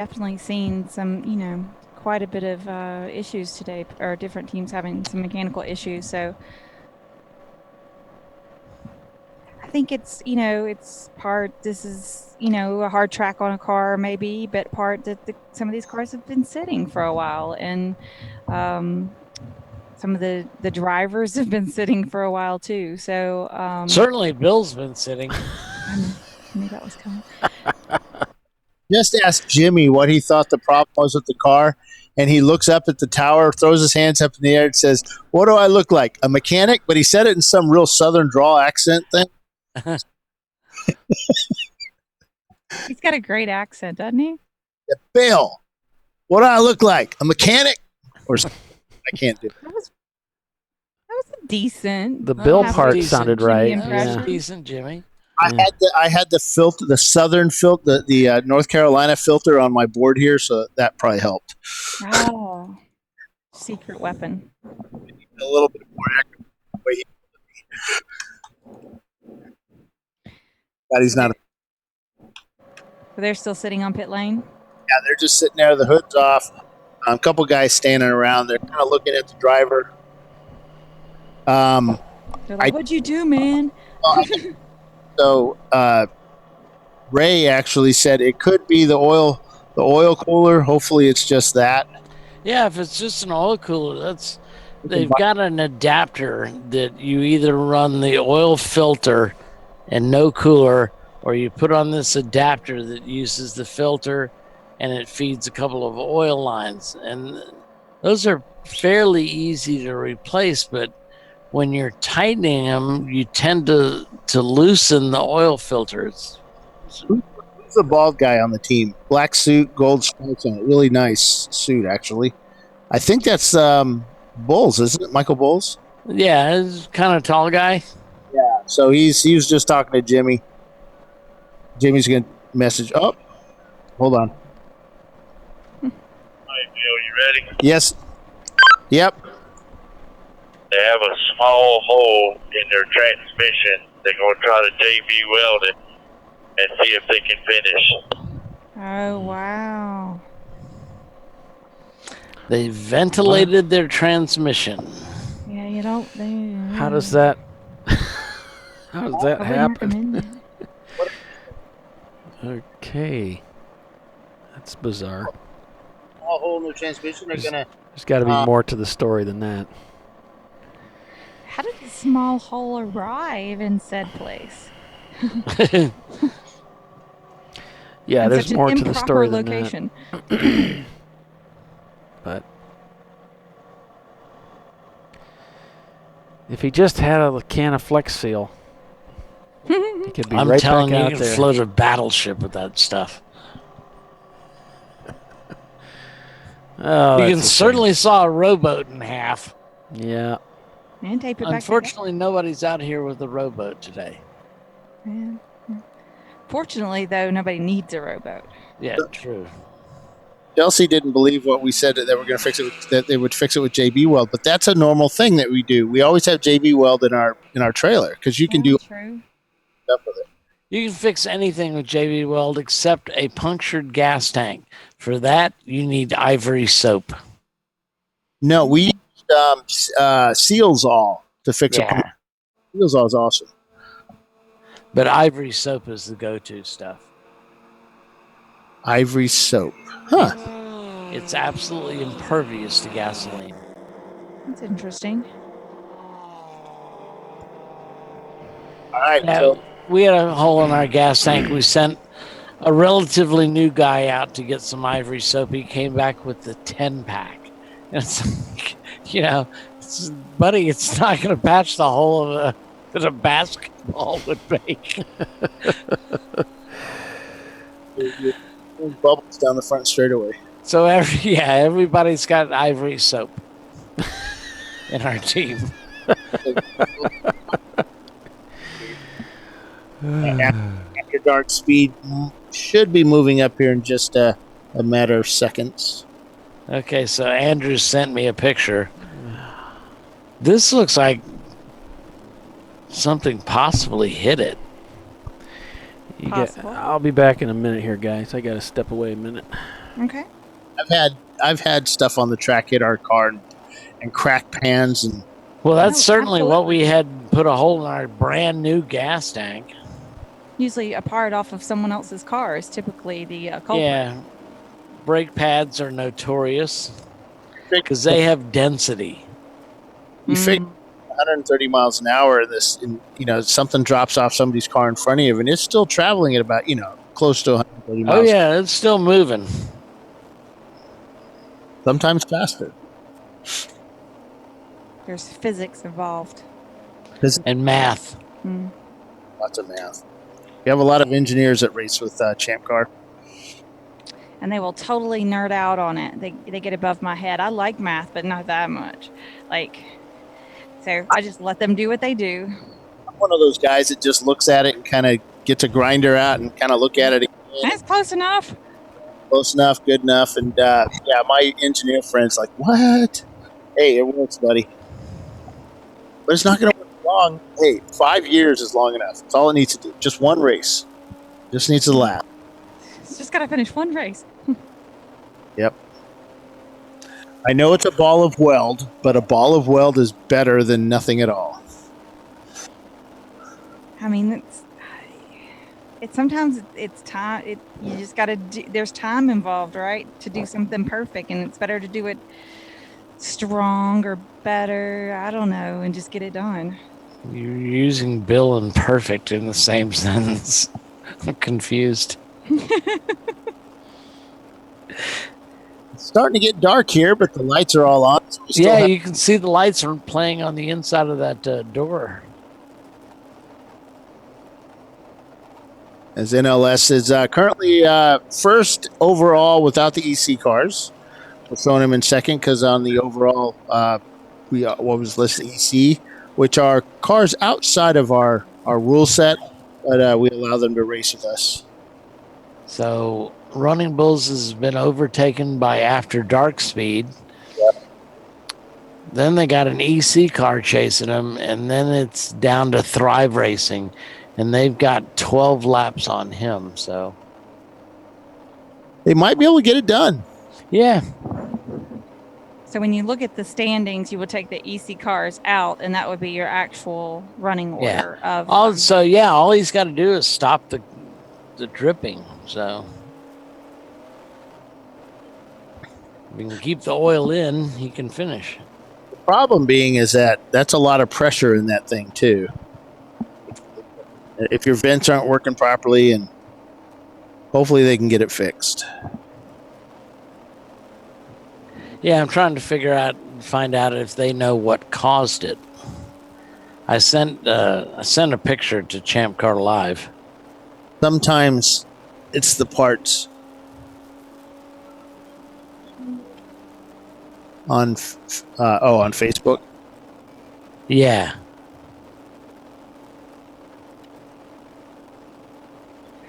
definitely seen some, quite a bit of issues today, or different teams having some mechanical issues. So I think this is, a hard track on a car maybe, but part that some of these cars have been sitting for a while. And um, some of the drivers have been sitting for a while too. So Certainly, Bill's been sitting. I knew that was coming. Just ask Jimmy what he thought the problem was with the car. And he looks up at the tower, throws his hands up in the air, and says, "What do I look like? A mechanic?" But he said it in some real Southern drawl accent thing. He's got a great accent, doesn't he? Bill, what do I look like? A mechanic? Or something. I can't do it. That was decent. The Bill part decent. sounded Jimmy right. impression. Yeah. Decent, Jimmy. I had the filter, the Southern filter, the North Carolina filter on my board here, so that probably helped. Oh, secret weapon. A little bit more accurate. God, he's not. So they're still sitting on pit lane. Yeah, they're just sitting there, the hood's off. A couple guys standing around. They're kind of looking at the driver. They're like, "What'd you do, man?" So Ray actually said it could be the oil cooler. Hopefully, it's just that. Yeah, if it's just an oil cooler, they've got an adapter that you either run the oil filter and no cooler, or you put on this adapter that uses the filter and it feeds a couple of oil lines. And those are fairly easy to replace, but when you're tightening them, you tend to loosen the oil filters. Who's the bald guy on the team? Black suit, gold stripes on it. Really nice suit, actually. I think that's Bulls, isn't it? Michael Bulls? Yeah, he's kind of tall guy. Yeah. So he was just talking to Jimmy. Jimmy's going to message. Oh, hold on. Hey, Bill, you ready? Yes. Yep. They have a small hole in their transmission. They're going to try to JB weld it and see if they can finish. Oh, wow. They ventilated their transmission. Yeah, you don't. How does that? How does that happen? Okay, that's bizarre. Small hole in their transmission. They're going to. There's got to be more to the story than that. How did the small hole arrive in said place? Yeah, in there's such an more to the story location. than that. But if he just had a can of Flex Seal, he could be I'm right telling back you, out you there. can float a battleship with that stuff. Oh, you can that's a certainly saw a rowboat in half. Yeah. And tape it back. Unfortunately, nobody's out here with a rowboat today. Yeah. Fortunately, though, nobody needs a rowboat. Yeah, true. Chelsea didn't believe what we said that they were going to fix it. That they would fix it with JB Weld, but that's a normal thing that we do. We always have JB Weld in our trailer because you can do true. stuff with it. You can fix anything with JB Weld except a punctured gas tank. For that, you need ivory soap. No, we used Seals All to fix it. Seals All is awesome. But ivory soap is the go-to stuff. Ivory soap. Huh. It's absolutely impervious to gasoline. That's interesting. All right. Yeah, So we had a hole in our gas tank. We sent a relatively new guy out to get some ivory soap. He came back with the 10-pack. And it's like, buddy, it's not going to patch the hole that a basketball would make. bubbles down the front straightaway. So everybody's got ivory soap in our team. After dark speed should be moving up here in just a matter of seconds. Okay, so Andrew sent me a picture. This looks like something possibly hit it. I'll be back in a minute here, guys. I got to step away a minute. Okay. I've had stuff on the track hit our car and crack pans and Well, that's No, certainly what we absolutely. had put a hole in our brand new gas tank. Usually a part off of someone else's car is typically the culprit. Yeah. Brake pads are notorious because they have density. you figure 130 miles an hour. Something drops off somebody's car in front of you, and it's still traveling at about close to 130 Oh, miles. yeah, it's still moving. Sometimes faster. There's physics involved. And math. Lots of math. We have a lot of engineers that race with Champ Car. And they will totally nerd out on it. They get above my head. I like math, but not that much. So I just let them do what they do. I'm one of those guys that just looks at it and kind of gets a grinder out and kind of look at it again. That's close enough. Close enough, good enough. And my engineer friend's like, what? Hey, it works, buddy. But it's not going to work long. Hey, 5 years is long enough. That's all it needs to do. Just one race. Just needs to lap. It's just got to finish one race. Yep. I know it's a ball of weld, but a ball of weld is better than nothing at all. I mean, it's sometimes it's time. You just got to. There's time involved, right, to do something perfect, and it's better to do it strong or better. I don't know, and just get it done. You're using Bill and perfect in the same sentence. I'm confused. It's starting to get dark here, but the lights are all on. So you can see the lights are playing on the inside of that door. As NLS is currently first overall without the EC cars. We're showing him in second because on the overall, what was listed EC, which are cars outside of our rule set, but we allow them to race with us. So Running Bulls has been overtaken by After Dark Speed. Yep. Then they got an EC car chasing them, and then it's down to Thrive Racing, and they've got 12 laps on him. So they might be able to get it done. Yeah. So when you look at the standings, you will take the EC cars out, and that would be your actual running order of. All he's got to do is stop the dripping. So if he can keep the oil in, he can finish. The problem being is that's a lot of pressure in that thing too. If your vents aren't working properly, and hopefully they can get it fixed. Yeah, I'm trying to find out if they know what caused it. I sent a picture to ChampCar.Live. Sometimes it's the parts on Facebook. Yeah.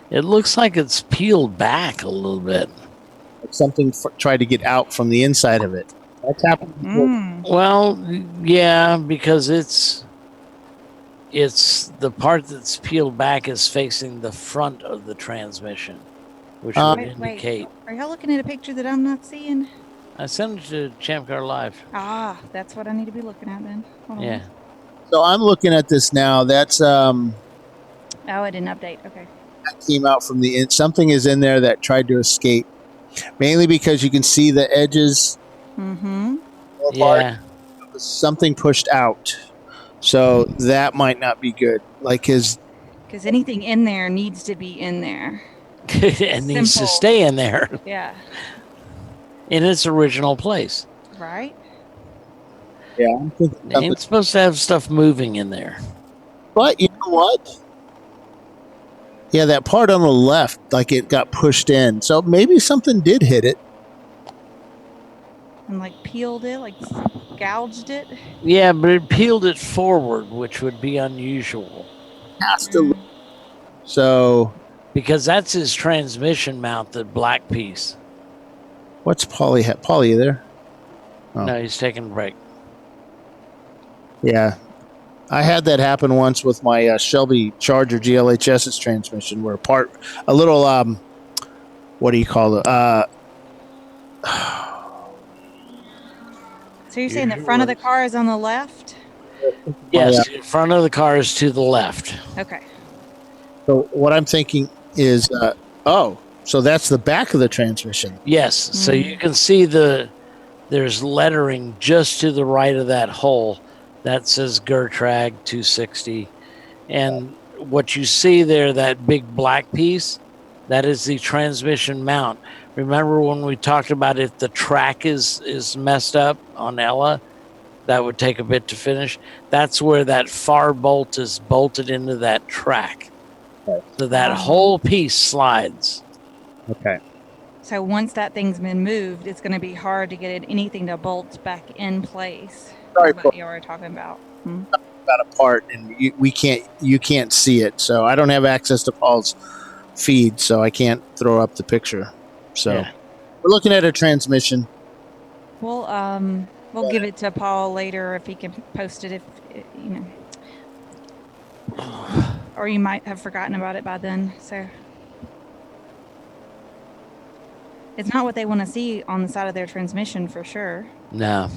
It looks like it's peeled back a little bit. Like something tried to get out from the inside of it. That's happened before. Well, yeah, because it's the part that's peeled back is facing the front of the transmission, which would indicate. Are y'all looking at a picture that I'm not seeing? I sent it to ChampCar.Live. Ah, that's what I need to be looking at then. Hold on. Yeah. So I'm looking at this now. That's Oh, I didn't update. Okay. That came out from the end. Something is in there that tried to escape, mainly because you can see the edges. Mm-hmm. Yeah. Something pushed out, so that might not be good. Because anything in there needs to be in there. It needs to stay in there. Yeah. In its original place. Right. Yeah, I'm thinking it ain't supposed to have stuff moving in there. But you know what? Yeah, that part on the left, like it got pushed in. So maybe something did hit it. And peeled it, gouged it? Yeah, but it peeled it forward, which would be unusual. Has to. So. Because that's his transmission mount, the black piece. What's Paulie? Paulie, you there? Oh. No, he's taking a break. Yeah. I had that happen once with my Shelby Charger GLHS's transmission, where a little, what do you call it? So you're saying the front of the car is on the left? Yes, the front of the car is to the left. Okay. So what I'm thinking is, so that's the back of the transmission. Yes, so you can see there's lettering just to the right of that hole that says Gertrag 260. And what you see there, that big black piece, that is the transmission mount. Remember when we talked about if the track is messed up on Ella, that would take a bit to finish. That's where that far bolt is bolted into that track. Okay. So that whole piece slides. Okay. So once that thing's been moved, it's going to be hard to get anything to bolt back in place. Sorry, What you were talking about. about a part, and you can't see it. So I don't have access to Paul's feed, so I can't throw up the picture. So we're looking at a transmission. We'll give it to Paul later if he can post it, if you know, or you might have forgotten about it by then. So it's not what they want to see on the side of their transmission for sure. No.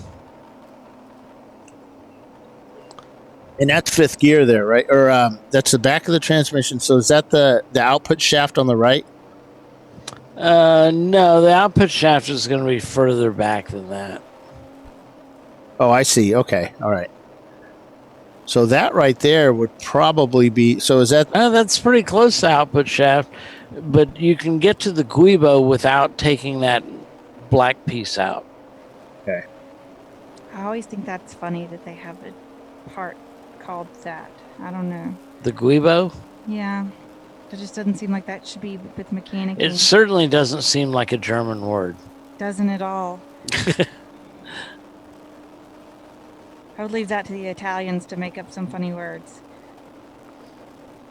And that's fifth gear there, right? Or that's the back of the transmission. So is that the output shaft on the right? No, the output shaft is going to be further back than that. Oh, I see. Okay. All right. So that right there would probably be. So is that? That's pretty close to output shaft, but you can get to the guibo without taking that black piece out. Okay. I always think that's funny that they have a part called that. I don't know. The guibo? Yeah. It just doesn't seem like that should be with mechanic. It certainly doesn't seem like a German word. Doesn't at all. I would leave that to the Italians to make up some funny words.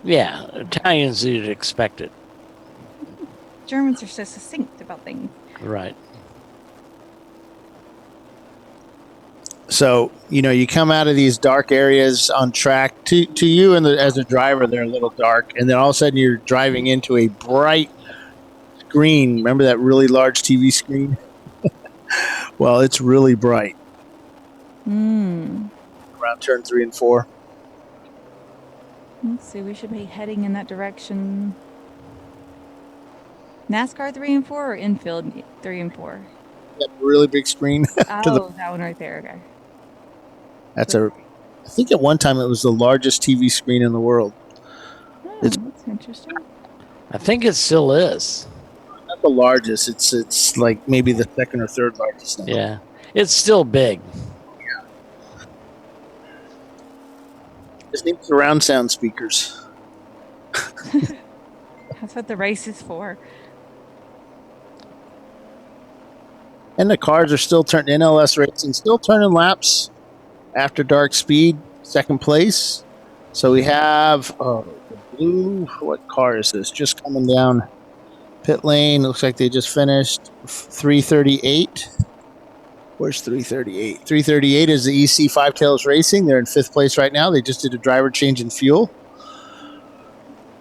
Yeah, Italians, you'd expect it. Germans are so succinct about things. Right. So, you come out of these dark areas on track. To you and as a driver, they're a little dark. And then all of a sudden you're driving into a bright screen. Remember that really large TV screen? Well, it's really bright. Around turn 3 and 4. Let's see. We should be heading in that direction. NASCAR 3 and 4 or Infield 3 and 4? That really big screen. That one right there. Okay. I think at one time it was the largest TV screen in the world. Oh, that's interesting. I think it still is. Not the largest. It's like maybe the second or third largest now. Yeah. It's still big. Just need surround sound speakers. That's what the race is for. And the cars are still turning, NLS Racing, still turning laps after dark speed, second place. So we have the blue, what car is this? Just coming down pit lane. Looks like they just finished 338. Where's 338? 338 is the EC Five Tails Racing. They're in fifth place right now. They just did a driver change in fuel.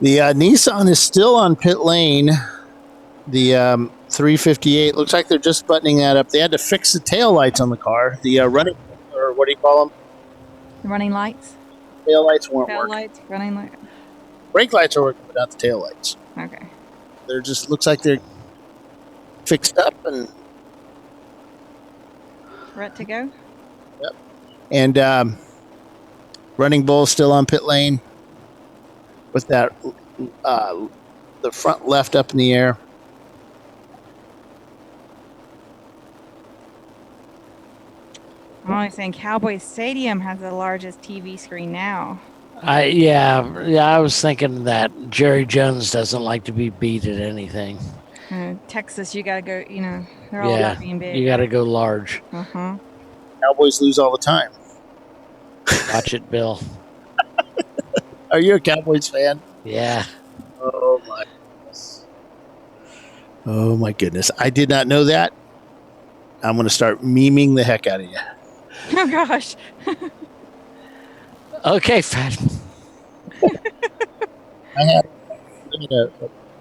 The Nissan is still on pit lane. The 358 looks like they're just buttoning that up. They had to fix the tail lights on the car. The running, or what do you call them? The running lights? Tail lights weren't Tail working. lights, running lights. Brake lights are working, but not the tail lights. Okay. They're just, looks like they're fixed up and Ready to go? Yep. And Running Bull still on pit lane with that the front left up in the air. I'm only saying Cowboy Stadium has the largest TV screen now. I was thinking that Jerry Jones doesn't like to be beat at anything. Texas, you gotta go. They're all about being big. You got to go large. Cowboys lose all the time. Watch it, Bill. Are you a Cowboys fan? Yeah. Oh my goodness. Oh my goodness. I did not know that. I'm going to start memeing the heck out of you. Oh gosh. Okay, Fat.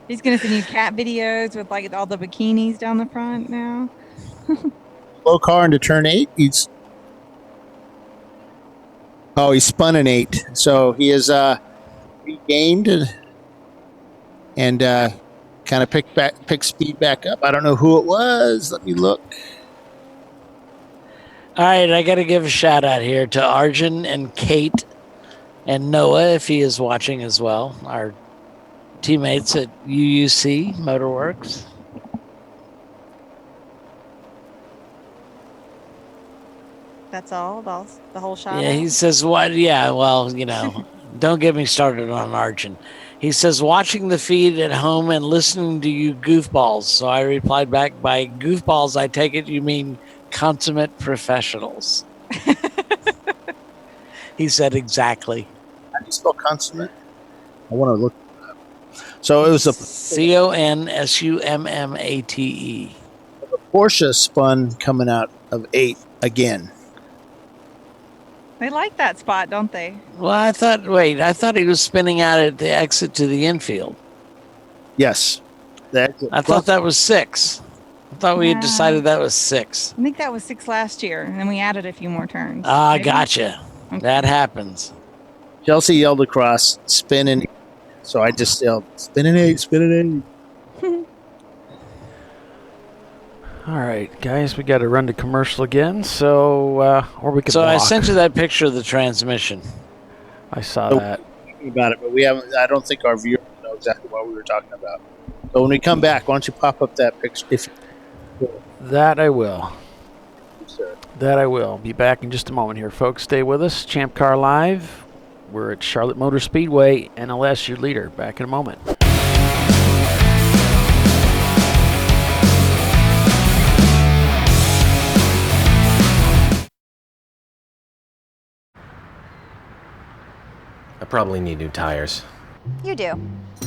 He's gonna send you cat videos with like all the bikinis down the front now. Low car into turn 8. He's Oh, he spun an 8. So he has regained and kind of picked speed back up. I don't know who it was. Let me look. All right, I got to give a shout out here to Arjun and Kate and Noah, if he is watching as well, our teammates at UUC Motorworks. That's all? The whole shot? Yeah, he says, what? Yeah, well, you know, don't get me started on Arjun. He says, watching the feed at home and listening to you goofballs. So I replied back, by goofballs, I take it you mean consummate professionals. He said, exactly. How do you spell consummate? I want to look. So it was a CONSUMMATE. The Porsche spun coming out of 8 again. They like that spot, don't they? Well, I thought he was spinning out at the exit to the infield. Yes. I thought that was 6. I thought we had decided that was 6. I think that was 6 last year, and then we added a few more turns. Ah, gotcha. Okay. That happens. Chelsea yelled across, spinning. So I just yelled, spinning 8, spinning 8. All right, guys, we got to run to commercial again. So, or we could. So block. I sent you that picture of the transmission. I saw that. About it, but we haven't. I don't think our viewers know exactly what we were talking about. So when we come back, why don't you pop up that picture? That I will. Yes, sir. That I will. Be back in just a moment here, folks. Stay with us. ChampCar.Live. We're at Charlotte Motor Speedway, NLS, your leader. Back in a moment. I probably need new tires. You do.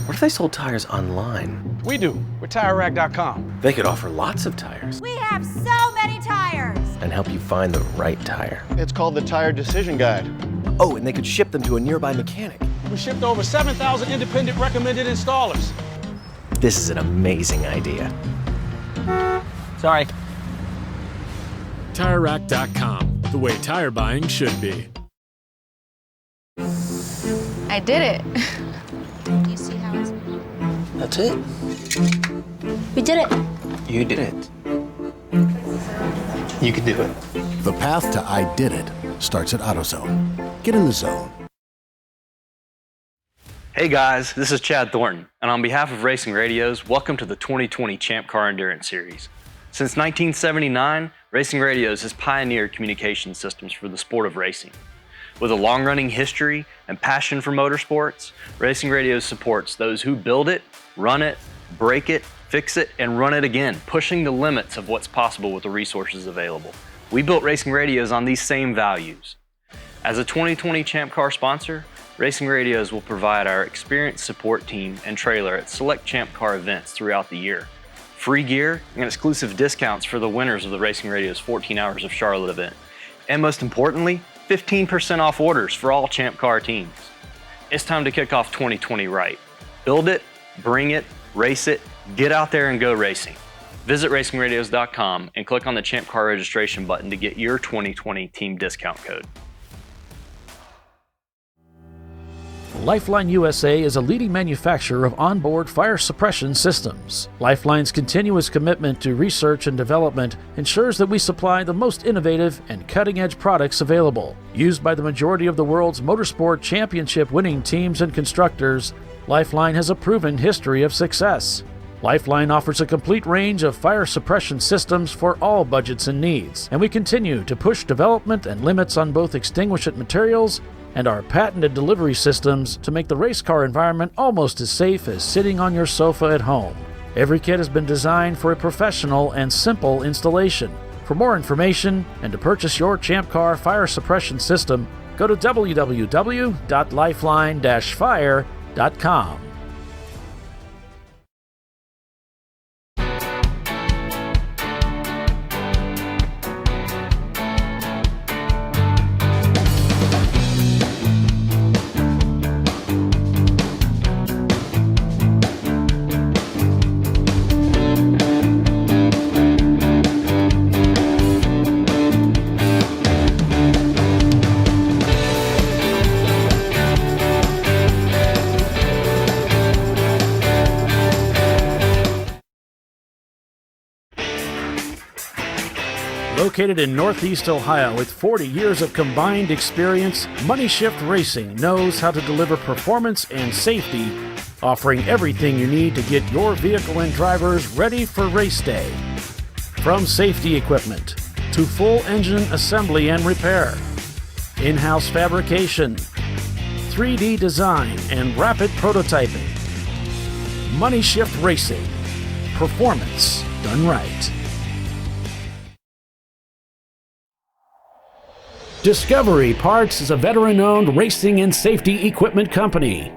What if they sold tires online? We do. We're TireRack.com. They could offer lots of tires. We have so many tires. And help you find the right tire. It's called the Tire Decision Guide. Oh, and they could ship them to a nearby mechanic. We shipped over 7,000 independent recommended installers. This is an amazing idea. Sorry. TireRack.com, the way tire buying should be. I did it. You see how it's... That's it. We did it. You did it. You can do it. The path to I did it starts at AutoZone. Get in the zone. Hey guys, this is Chad Thornton, and on behalf of Racing Radios, welcome to the 2020 Champ Car Endurance Series. Since 1979, Racing Radios has pioneered communication systems for the sport of racing. With a long-running history and passion for motorsports, Racing Radios supports those who build it, run it, break it, fix it, and run it again, pushing the limits of what's possible with the resources available. We built Racing Radios on these same values. As a 2020 Champ Car sponsor, Racing Radios will provide our experienced support team and trailer at select Champ Car events throughout the year. Free gear and exclusive discounts for the winners of the Racing Radios 14 Hours of Charlotte event. And most importantly, 15% off orders for all Champ Car teams. It's time to kick off 2020 right. Build it, bring it, race it, get out there and go racing. Visit racingradios.com and click on the Champ Car registration button to get your 2020 team discount code. Lifeline USA is a leading manufacturer of onboard fire suppression systems. Lifeline's continuous commitment to research and development ensures that we supply the most innovative and cutting-edge products available. Used by the majority of the world's motorsport championship-winning teams and constructors, Lifeline has a proven history of success. Lifeline offers a complete range of fire suppression systems for all budgets and needs, and we continue to push development and limits on both extinguishant materials and our patented delivery systems to make the race car environment almost as safe as sitting on your sofa at home. Every kit has been designed for a professional and simple installation. For more information and to purchase your Champ Car fire suppression system, go to www.lifeline-fire.com. Located in Northeast Ohio with 40 years of combined experience, Money Shift Racing knows how to deliver performance and safety, offering everything you need to get your vehicle and drivers ready for race day. From safety equipment to full engine assembly and repair, in-house fabrication, 3D design, and rapid prototyping. Money Shift Racing. Performance done right. Discovery Parts is a veteran-owned racing and safety equipment company.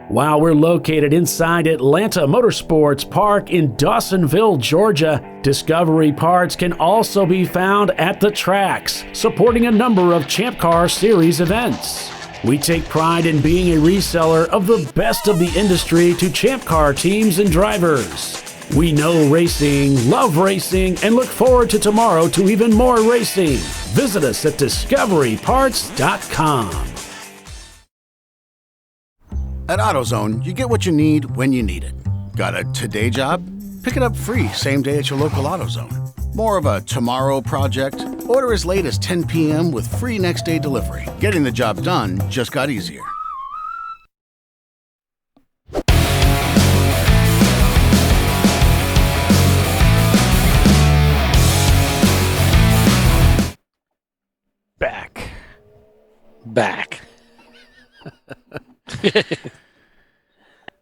While we're located inside Atlanta Motorsports Park in Dawsonville, Georgia, Discovery Parts can also be found at the tracks, supporting a number of Champ Car Series events. We take pride in being a reseller of the best of the industry to Champ Car teams and drivers. We know racing, love racing, and look forward to tomorrow to even more racing. Visit us at discoveryparts.com. At AutoZone, you get what you need when you need it. Got a today job? Pick it up free same day at your local AutoZone. More of a tomorrow project? Order as late as 10 p.m. with free next day delivery. Getting the job done just got easier. Back.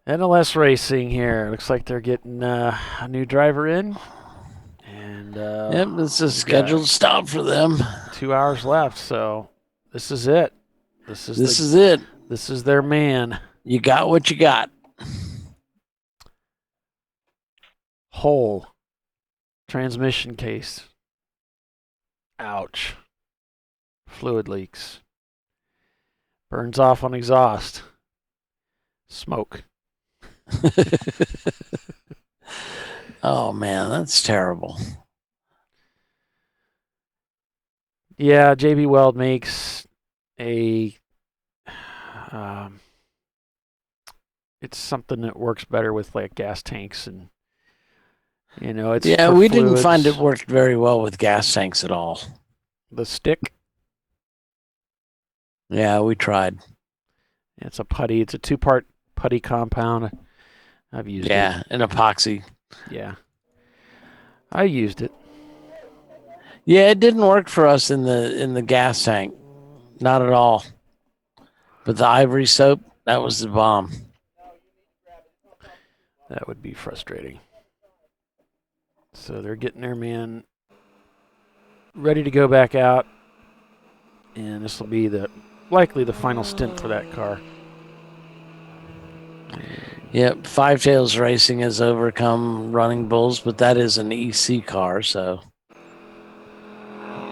NLS Racing here. Looks like they're getting a new driver in. And yep, it's a scheduled stop for them. 2 hours left, so this is it. This is it. This is their man. You got what you got. Hole. Transmission case. Ouch. Fluid leaks. Burns off on exhaust. Smoke. Oh, man, that's terrible. Yeah, JB Weld makes a... it's something that works better with like gas tanks and, you know, it's... Yeah, we didn't find it worked very well with gas tanks at all. The stick? Yeah, we tried. It's a putty. It's a 2-part putty compound. I've used it. Yeah, an epoxy. Yeah. I used it. Yeah, it didn't work for us in the gas tank. Not at all. But the ivory soap, that was the bomb. That would be frustrating. So they're getting their man ready to go back out. And this will be likely the final stint for that car. Yep, Five Tails Racing has overcome Running Bulls, but that is an EC car, so.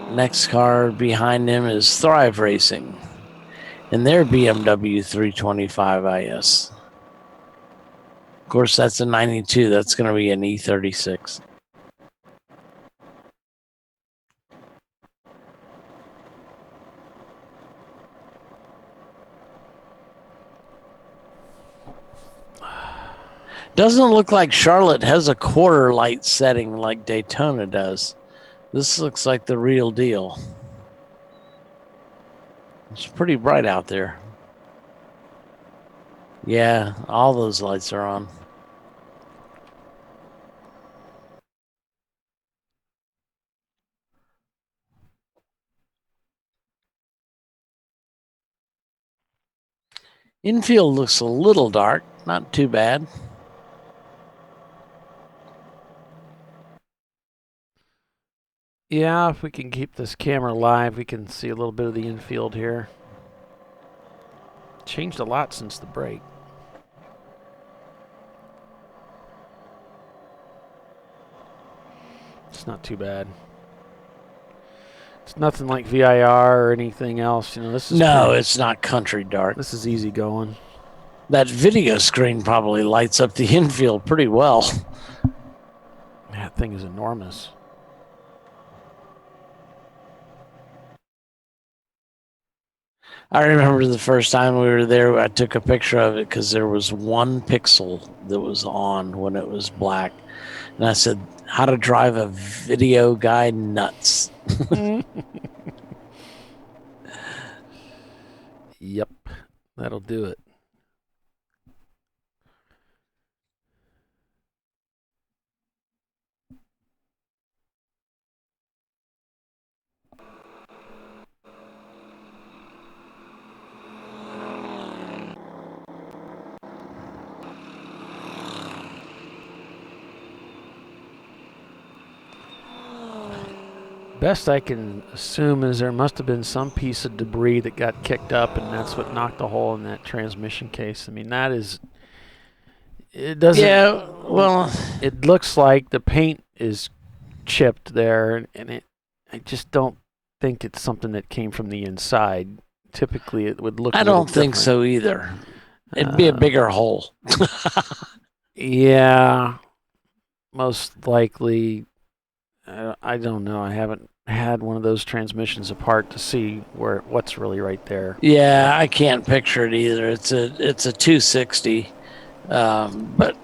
Next car behind him is Thrive Racing in their BMW 325 IS. Of course, that's a 92. That's going to be an E36. Doesn't look like Charlotte has a quarter light setting like Daytona does. This looks like the real deal. It's pretty bright out there. Yeah, all those lights are on. Infield looks a little dark, not too bad. Yeah, if we can keep this camera live, we can see a little bit of the infield here. Changed a lot since the break. It's not too bad. It's nothing like VIR or anything else. You know, this is it's not country dark. This is easy going. That video screen probably lights up the infield pretty well. That thing is enormous. I remember the first time we were there, I took a picture of it because there was one pixel that was on when it was black. And I said, how to drive a video guy nuts. Yep, that'll do it. Best I can assume is there must have been some piece of debris that got kicked up, and that's what knocked a hole in that transmission case. I mean, that is... It doesn't... Yeah, well... It looks like the paint is chipped there, and I just don't think it's something that came from the inside. Typically, it would look I don't think so either. It'd be a bigger hole. Yeah, most likely. I don't know. I haven't had one of those transmissions apart to see what's really right there. Yeah, I can't picture it either. It's a 260, but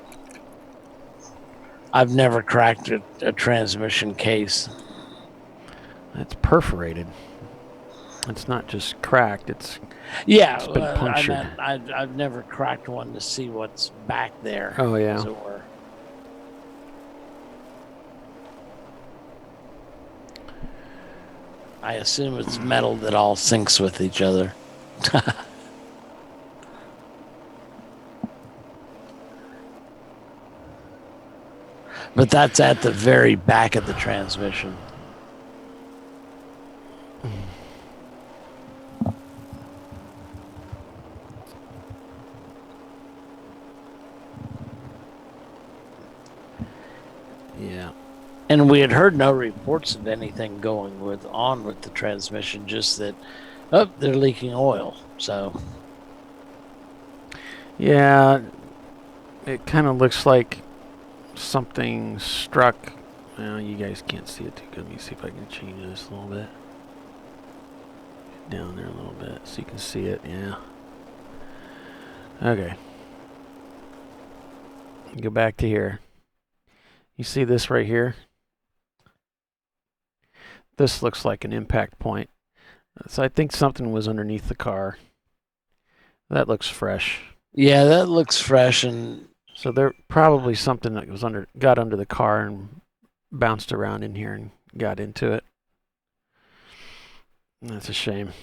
I've never cracked a transmission case. It's perforated. It's not just cracked. It's been punctured. I've never cracked one to see what's back there. Oh yeah. As it were. I assume it's metal that all syncs with each other. But that's at the very back of the transmission. Yeah. And we had heard no reports of anything going on with the transmission, just that, they're leaking oil. So, yeah, it kind of looks like something struck. Well, you guys can't see it too good. Let me see if I can change this a little bit. Down there a little bit so you can see it. Yeah. Okay. Go back to here. You see this right here? This looks like an impact point. So I think something was underneath the car. That looks fresh. Yeah, that looks fresh, and so there probably something that was got under the car and bounced around in here and got into it. That's a shame.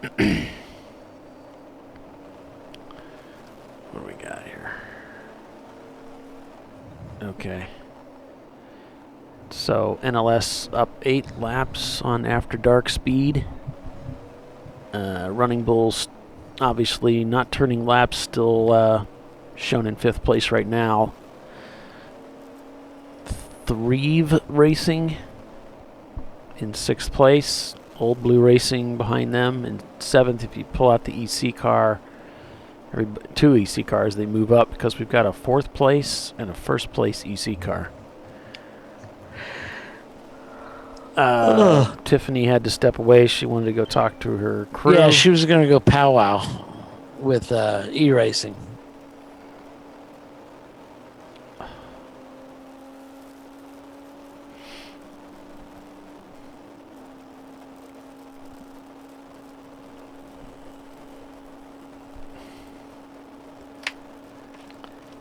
What do we got here? Okay. So NLS up 8 laps on After Dark speed. Running Bulls obviously not turning laps, still shown in 5th place right now. Threve Racing in 6th place. Old Blue Racing behind them in 7th. If you pull out the EC car, 2 EC cars, they move up because we've got a 4th place and a 1st place EC car. Tiffany had to step away. She wanted to go talk to her crew. yeah, she was going to go powwow with E-Racing.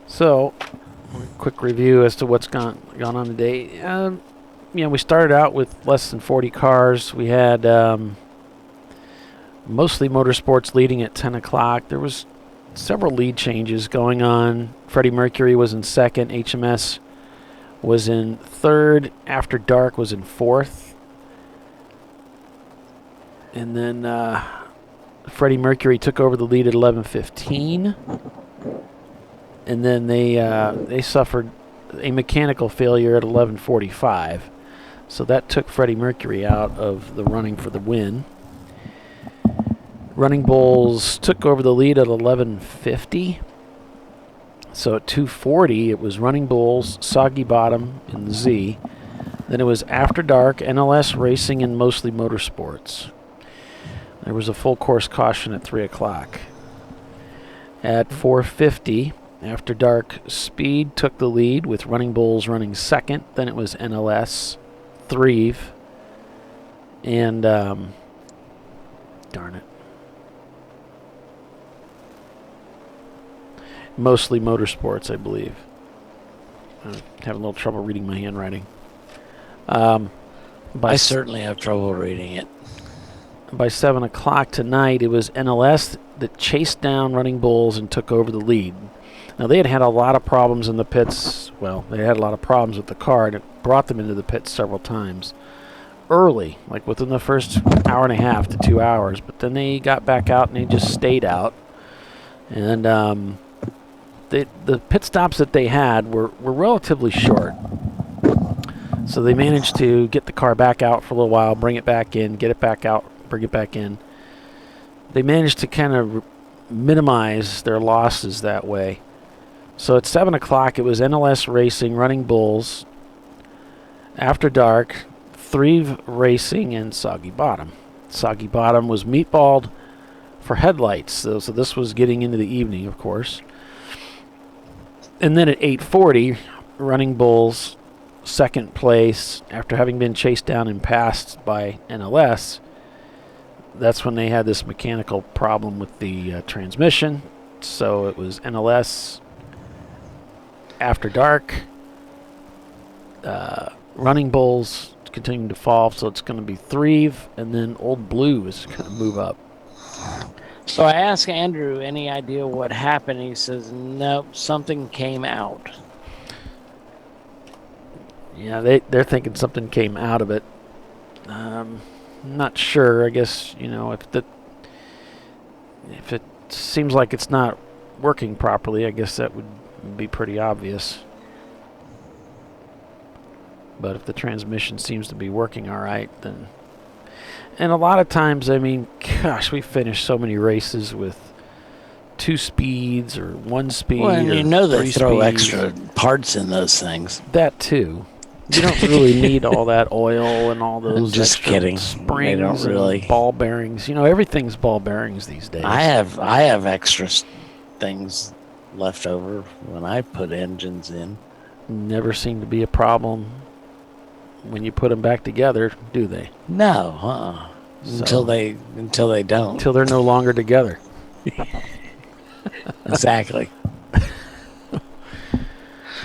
So, quick review as to what's gone on today. We started out with less than 40 cars. We had mostly motorsports leading at 10 o'clock. There was several lead changes going on. Freddie Mercury was in 2nd. HMS was in 3rd. After Dark was in 4th. And then Freddie Mercury took over the lead at 11:15. And then they suffered a mechanical failure at 11:45. So that took Freddie Mercury out of the running for the win. Running Bulls took over the lead at 11:50. So at 2:40, it was Running Bulls, Soggy Bottom, and Z. Then it was After Dark, NLS Racing, and Mostly Motorsports. There was a full course caution at 3 o'clock. At 4:50, After Dark, Speed took the lead with Running Bulls running second. Then it was NLS, Threve, and darn it, Mostly Motorsports, I believe. I'm having a little trouble reading my handwriting. I certainly have trouble reading it. By 7 o'clock tonight, it was NLS that chased down Running Bulls and took over the lead. Now, they had a lot of problems in the pits. Well, they had a lot of problems with the car, and it brought them into the pits several times. Early, like within the first hour and a half to 2 hours, but then they got back out and they just stayed out. And the pit stops that they had were relatively short. So they managed to get the car back out for a little while, bring it back in, get it back out, bring it back in. They managed to kind of minimize their losses that way. So at 7 o'clock, it was NLS Racing, Running Bulls, After Dark, Threve Racing, and Soggy Bottom. Soggy Bottom was meatballed for headlights, so this was getting into the evening, of course. And then at 8:40, Running Bulls, second place, after having been chased down and passed by NLS. That's when they had this mechanical problem with the transmission. So it was NLS, After Dark, Running Bulls continuing to fall, so it's going to be Threve, and then Old Blue is going to move up. So I asked Andrew any idea what happened. He says, nope, something came out. Yeah, they're thinking something came out of it. Not sure. I guess, if it seems like it's not working properly, I guess that would be pretty obvious. But if the transmission seems to be working all right, then... And a lot of times, I mean, gosh, we finish so many races with 2 speeds or 1 speed. Well, and they throw speeds. extra parts in those things. That too. You don't really need all that oil and all those. Just kidding. Springs, they don't really. And ball bearings. Everything's ball bearings these days. I have extra things left over when I put engines in. Never seem to be a problem when you put them back together, do they? No, until they don't. Until they're no longer together. Exactly.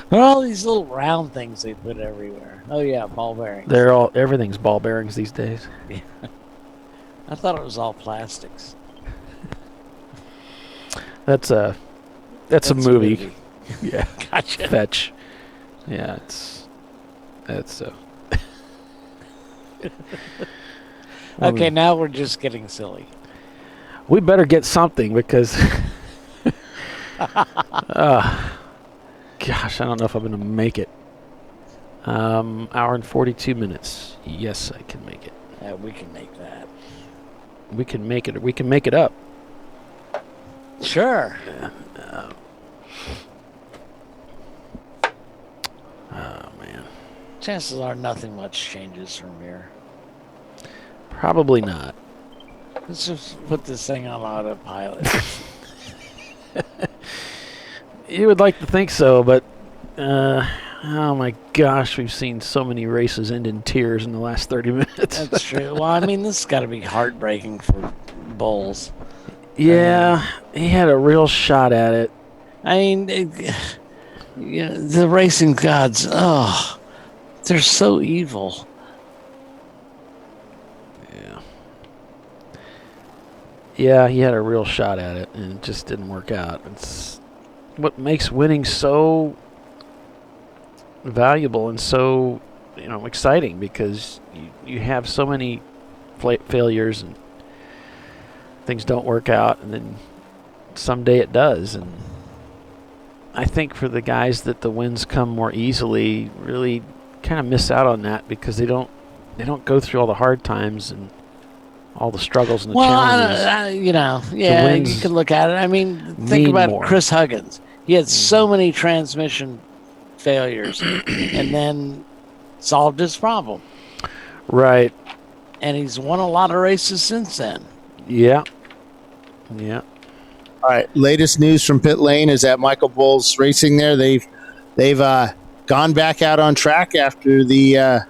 There are all these little round things they put everywhere. Oh yeah, ball bearings. Everything's ball bearings these days. Yeah. I thought it was all plastics. That's a movie. Yeah. Gotcha. Fetch. Yeah, that's Okay, now we're just getting silly. We better get something because gosh, I don't know if I'm going to make it. Hour and 42 minutes. Yes, I can make it. Yeah, we can make that. We can make it. We can make it up. Sure. Oh, man. Chances are nothing much changes from here. Probably not. Let's just put this thing on autopilot. You would like to think so, but oh my gosh, we've seen so many races end in tears in the last 30 minutes. That's true. Well, I mean, this has got to be heartbreaking for Bulls. Yeah, he had a real shot at it. I mean, the racing gods, they're so evil. Yeah, he had a real shot at it, and it just didn't work out. It's what makes winning so valuable and so, exciting, because you have so many failures and things don't work out, and then someday it does. And I think for the guys that the wins come more easily, really kind of miss out on that because they don't go through all the hard times and all the struggles and the challenges. You can look at it. I mean, think about Chris Huggins. He had so many transmission failures and then solved his problem. Right. And he's won a lot of races since then. Yeah. Yeah. All right. Latest news from pit lane is that Michael Bull's racing there. They've gone back out on track after the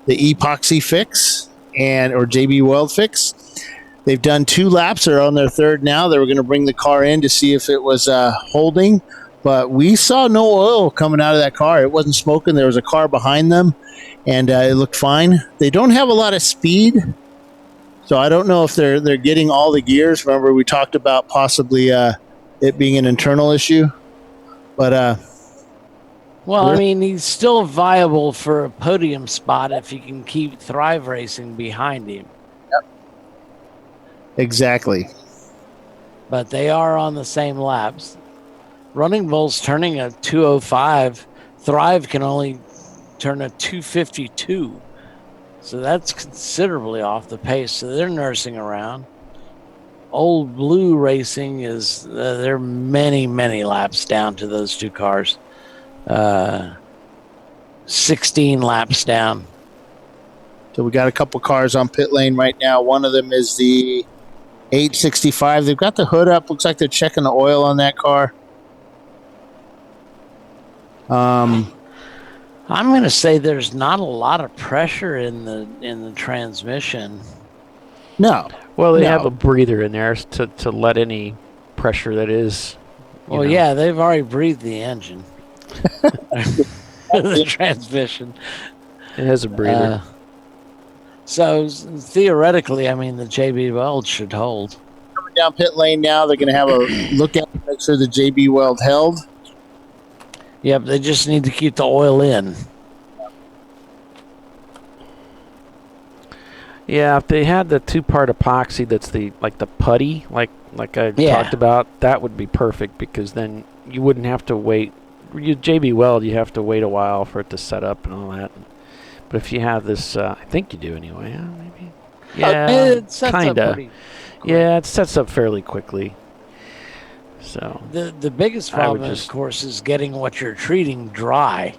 epoxy fix or JB Weld fix. They've done 2 laps. They're on their third now. They were going to bring the car in to see if it was holding, but we saw no oil coming out of that car. It wasn't smoking. There was a car behind them, and it looked fine. They don't have a lot of speed, so I don't know if they're getting all the gears. Remember, we talked about possibly it being an internal issue, but well, I mean, he's still viable for a podium spot if you can keep Thrive Racing behind him. Exactly. But they are on the same laps. Running Bull's turning a 205. Thrive can only turn a 252. So that's considerably off the pace. So they're nursing around. Old Blue Racing is, they're many, many laps down to those 2 cars. 16 laps down. So we got a couple cars on pit lane right now. One of them is the 865. They've got the hood up. Looks like they're checking the oil on that car. I'm going to say there's not a lot of pressure in the transmission. No. Well, they have a breather in there to let any pressure that is. Well, yeah, they've already breathed the engine. The transmission. It has a breather. So theoretically, I mean, the JB Weld should hold. Coming down pit lane now, they're going to have a look at it, make sure the JB Weld held. Yep, they just need to keep the oil in. Yeah, if they had the 2-part epoxy that's the putty, like I talked about, that would be perfect, because then you wouldn't have to wait. JB Weld, you have to wait a while for it to set up and all that. But if you have this, I think you do anyway. Yeah, maybe. Yeah, it sets kinda. up pretty quick. Yeah, it sets up fairly quickly. So the biggest problem, of course, is getting what you're treating dry.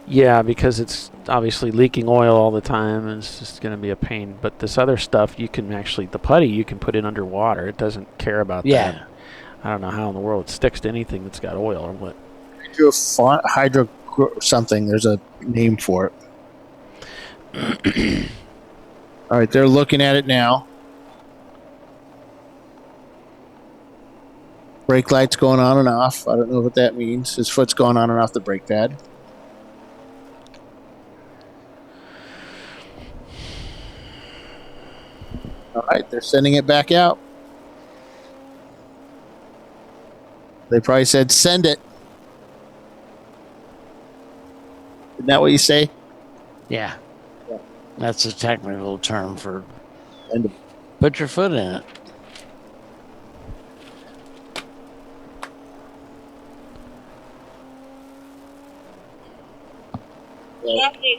Yeah, because it's obviously leaking oil all the time, and it's just going to be a pain. But this other stuff, you can actually, the putty you can put in underwater. It doesn't care about that. I don't know how in the world it sticks to anything that's got oil or what. Hydro something. There's a name for it. All right, they're looking at it now. Brake light's going on and off. I don't know what that means. His foot's going on and off the brake pad. All right, they're sending it back out. They probably said, send it. Isn't that what you say? Yeah. That's a technical term for put your foot in it.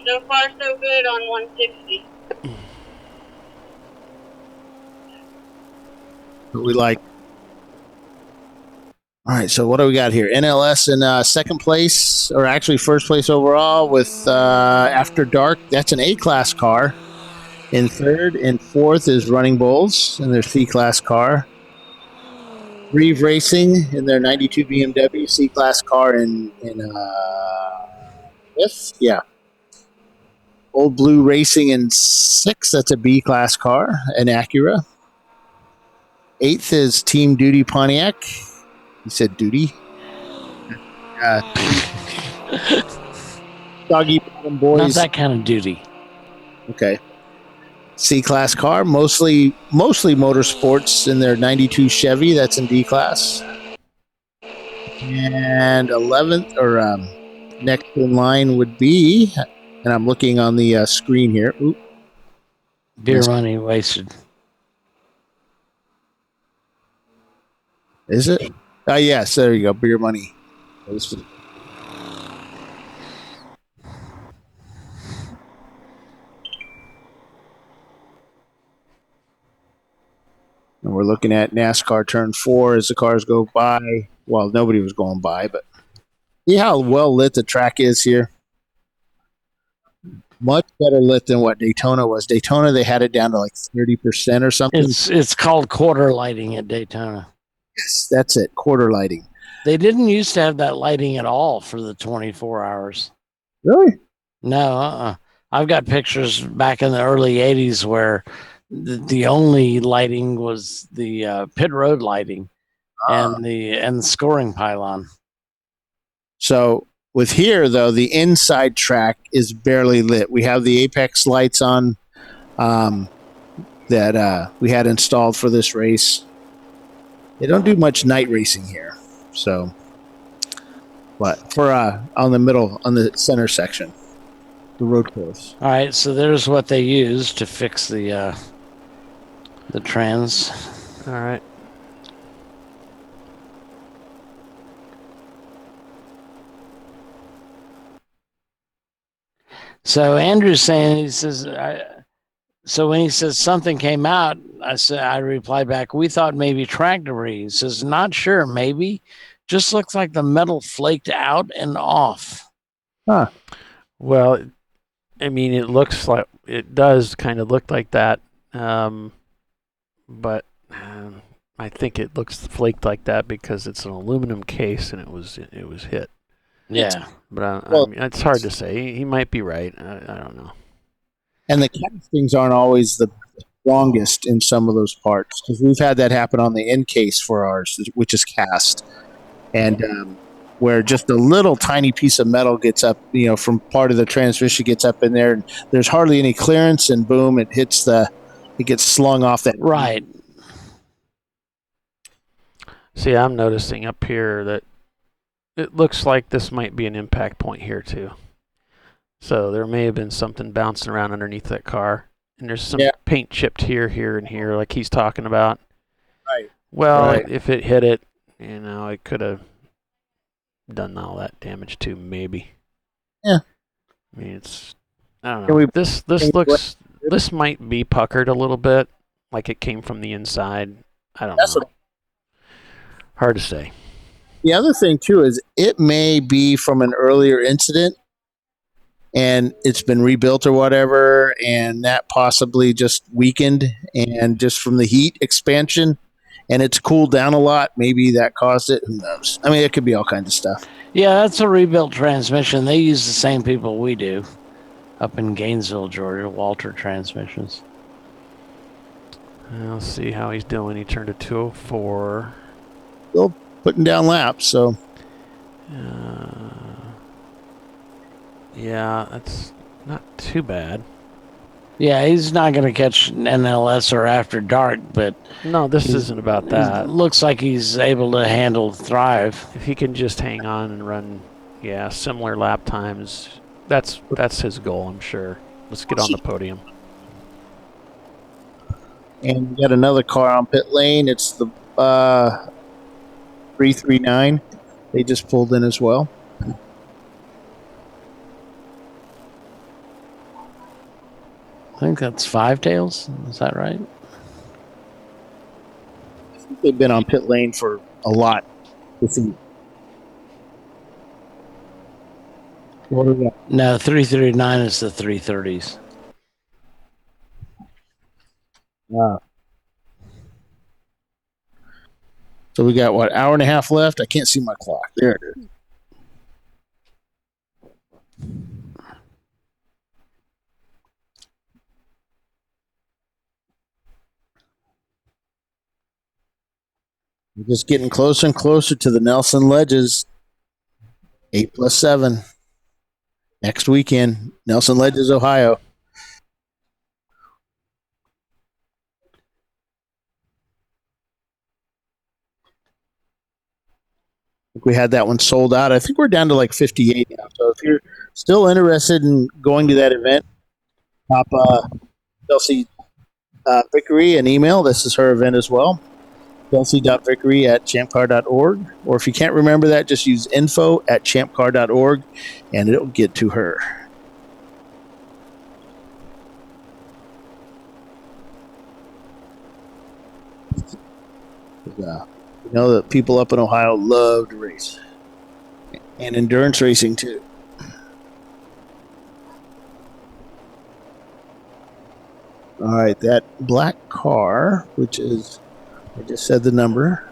So far, so good on 160. What we like. All right, so what do we got here? NLS in second place, or actually first place overall with After Dark. That's an A-class car. In third and fourth is Running Bulls in their C-class car. Reeve Racing in their 92 BMW C-class car in fifth. Yeah. Old Blue Racing in sixth. That's a B-class car, an Acura. Eighth is Team Duty Pontiac. You said duty. Doggy Bottom Boys. Not that kind of duty. Okay. C-class car, mostly motorsports in their 92 Chevy. That's in D-class. And 11th, or next in line would be, and I'm looking on the screen here. Oop. Beer money wasted. Is it? Oh, yes, there you go. Beer money. And we're looking at NASCAR turn 4 as the cars go by. Well, nobody was going by, but see how well lit the track is here? much better lit than what Daytona was. Daytona, they had it down to like 30% or something. It's called quarter lighting at Daytona. Yes, that's it. Quarter lighting. They didn't used to have that lighting at all for the 24 hours. Really? No, I've got pictures back in the early 80s where the only lighting was the pit road lighting and the scoring pylon. So with here, though, the inside track is barely lit. We have the Apex lights on that we had installed for this race. They don't do much night racing here. So, but for on the center section, the road course. All right, so there's what they use to fix the trans. All right. So Andrew's saying, he says, so when he says something came out, I replied back, we thought maybe track debris. He says, not sure, maybe. Just looks like the metal flaked out and off. Huh. Well, I mean, it does kind of look like that, but I think it looks flaked like that because it's an aluminum case and it was hit. Yeah, but I mean, it's hard to say. He might be right. I don't know. And the castings aren't always the strongest in some of those parts because we've had that happen on the end case for ours, which is cast, and where just a little tiny piece of metal gets up, from part of the transmission gets up in there, and there's hardly any clearance, and boom, it gets slung off that. Right. See, I'm noticing up here that it looks like this might be an impact point here too. So there may have been something bouncing around underneath that car. And there's some paint chipped here, and here, like he's talking about. Right. Well, right. If it hit it, it could have done all that damage too, maybe. Yeah. I mean, I don't know. This might be puckered a little bit, like it came from the inside. I don't know. Hard to say. The other thing, too, is it may be from an earlier incident and it's been rebuilt or whatever, and that possibly just weakened and just from the heat expansion, and it's cooled down a lot. Maybe that caused it. Who knows? I mean, it could be all kinds of stuff. Yeah, that's a rebuilt transmission. They use the same people we do up in Gainesville, Georgia, Walter Transmissions. Let's see how he's doing. He turned a 204. Still putting down laps, so. Yeah, that's not too bad. Yeah, he's not going to catch an NLS or after dark, but... No, this isn't about that. Looks like he's able to handle Thrive. If he can just hang on and run, similar lap times, that's his goal, I'm sure. Let's get on the podium. And we got another car on pit lane. It's the 339. They just pulled in as well. I think that's Five Tails. Is that right? I think they've been on pit lane for a lot. What are that? No, 339 is the 330s. Wow. So we got, hour and a half left? I can't see my clock. There it is. We're just getting closer and closer to the Nelson Ledges. 8+7. Next weekend, Nelson Ledges, Ohio. We had that one sold out. I think we're down to like 58 now. So if you're still interested in going to that event, pop Chelsea Vickery an email. This is her event as well. Chelsea.vickery@ChampCar.org. Or if you can't remember that, just use info@ChampCar.org and it'll get to her. You know that people up in Ohio love to race. And endurance racing too. All right, that black car, which is, I just said the number,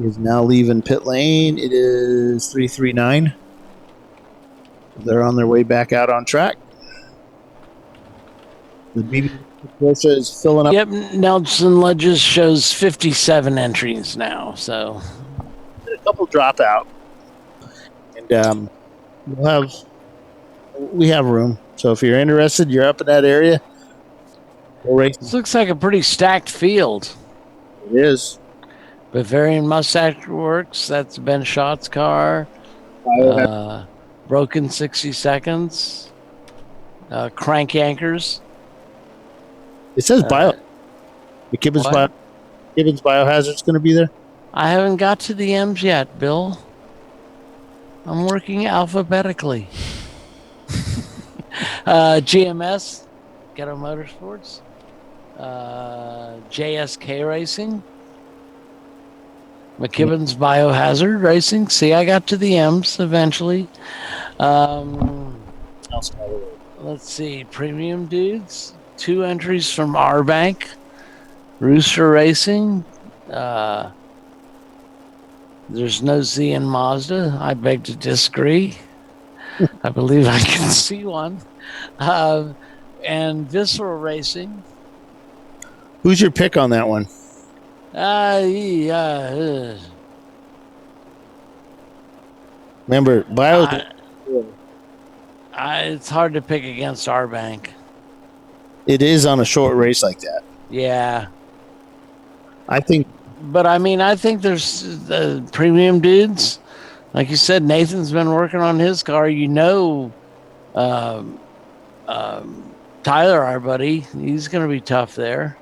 is now leaving pit lane. It is 339. They're on their way back out on track. The BB Porsche is filling up. Yep, Nelson Ledges shows 57 entries now, so A couple drop out, and we have room. So if you're interested, you're up in that area. This looks like a pretty stacked field. It is. Bavarian Mustache Works, that's Ben Schott's car. Broken 60 Seconds. Crank Anchors. It says bio. The Gibbons Biohazard's going to be there. I haven't got to the M's yet, Bill. I'm working alphabetically. GMS, Ghetto Motorsports. JSK Racing. McKibben's Biohazard Racing. See, I got to the M's eventually. Let's see. Premium Dudes. 2 entries from R Bank. Rooster Racing. There's no Z in Mazda. I beg to disagree. I believe I can see one. And Visceral Racing. Who's your pick on that one? Remember, it's hard to pick against R Bank. It is on a short race like that. Yeah. I think there's the Premium Dudes. Like you said, Nathan's been working on his car. Tyler, our buddy, he's going to be tough there.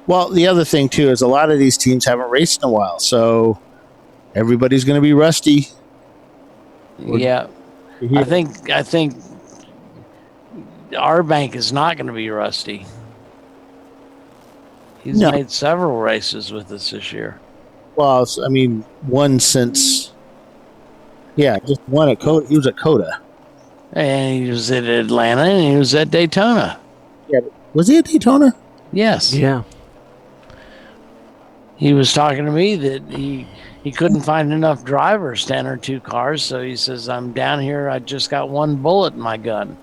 Well, the other thing, too, is a lot of these teams haven't raced in a while, so everybody's going to be rusty. Yeah. I think our bank is not going to be rusty. He's made several races with us this year. Well, one since... Yeah, just one at Coda. He was at Coda. And he was at Atlanta, and he was at Daytona. Yeah, was he at Daytona? Yes. Yeah. He was talking to me that he couldn't find enough drivers to enter 2 cars, so he says, I'm down here, I just got 1 bullet in my gun.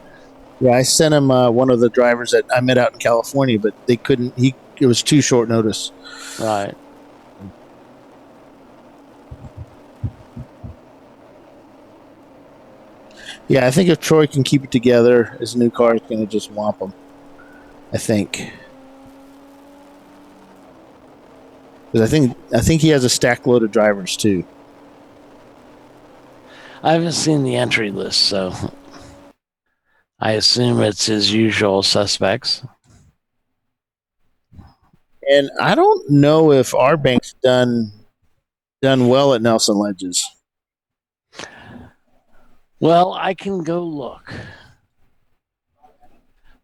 Yeah, I sent him one of the drivers that I met out in California, but they couldn't. It was too short notice. Right. Yeah, I think if Troy can keep it together, his new car is going to just whomp him. I think. Because I think he has a stack load of drivers too. I haven't seen the entry list, so I assume it's his usual suspects. And I don't know if our bank's done well at Nelson Ledges. Well, I can go look.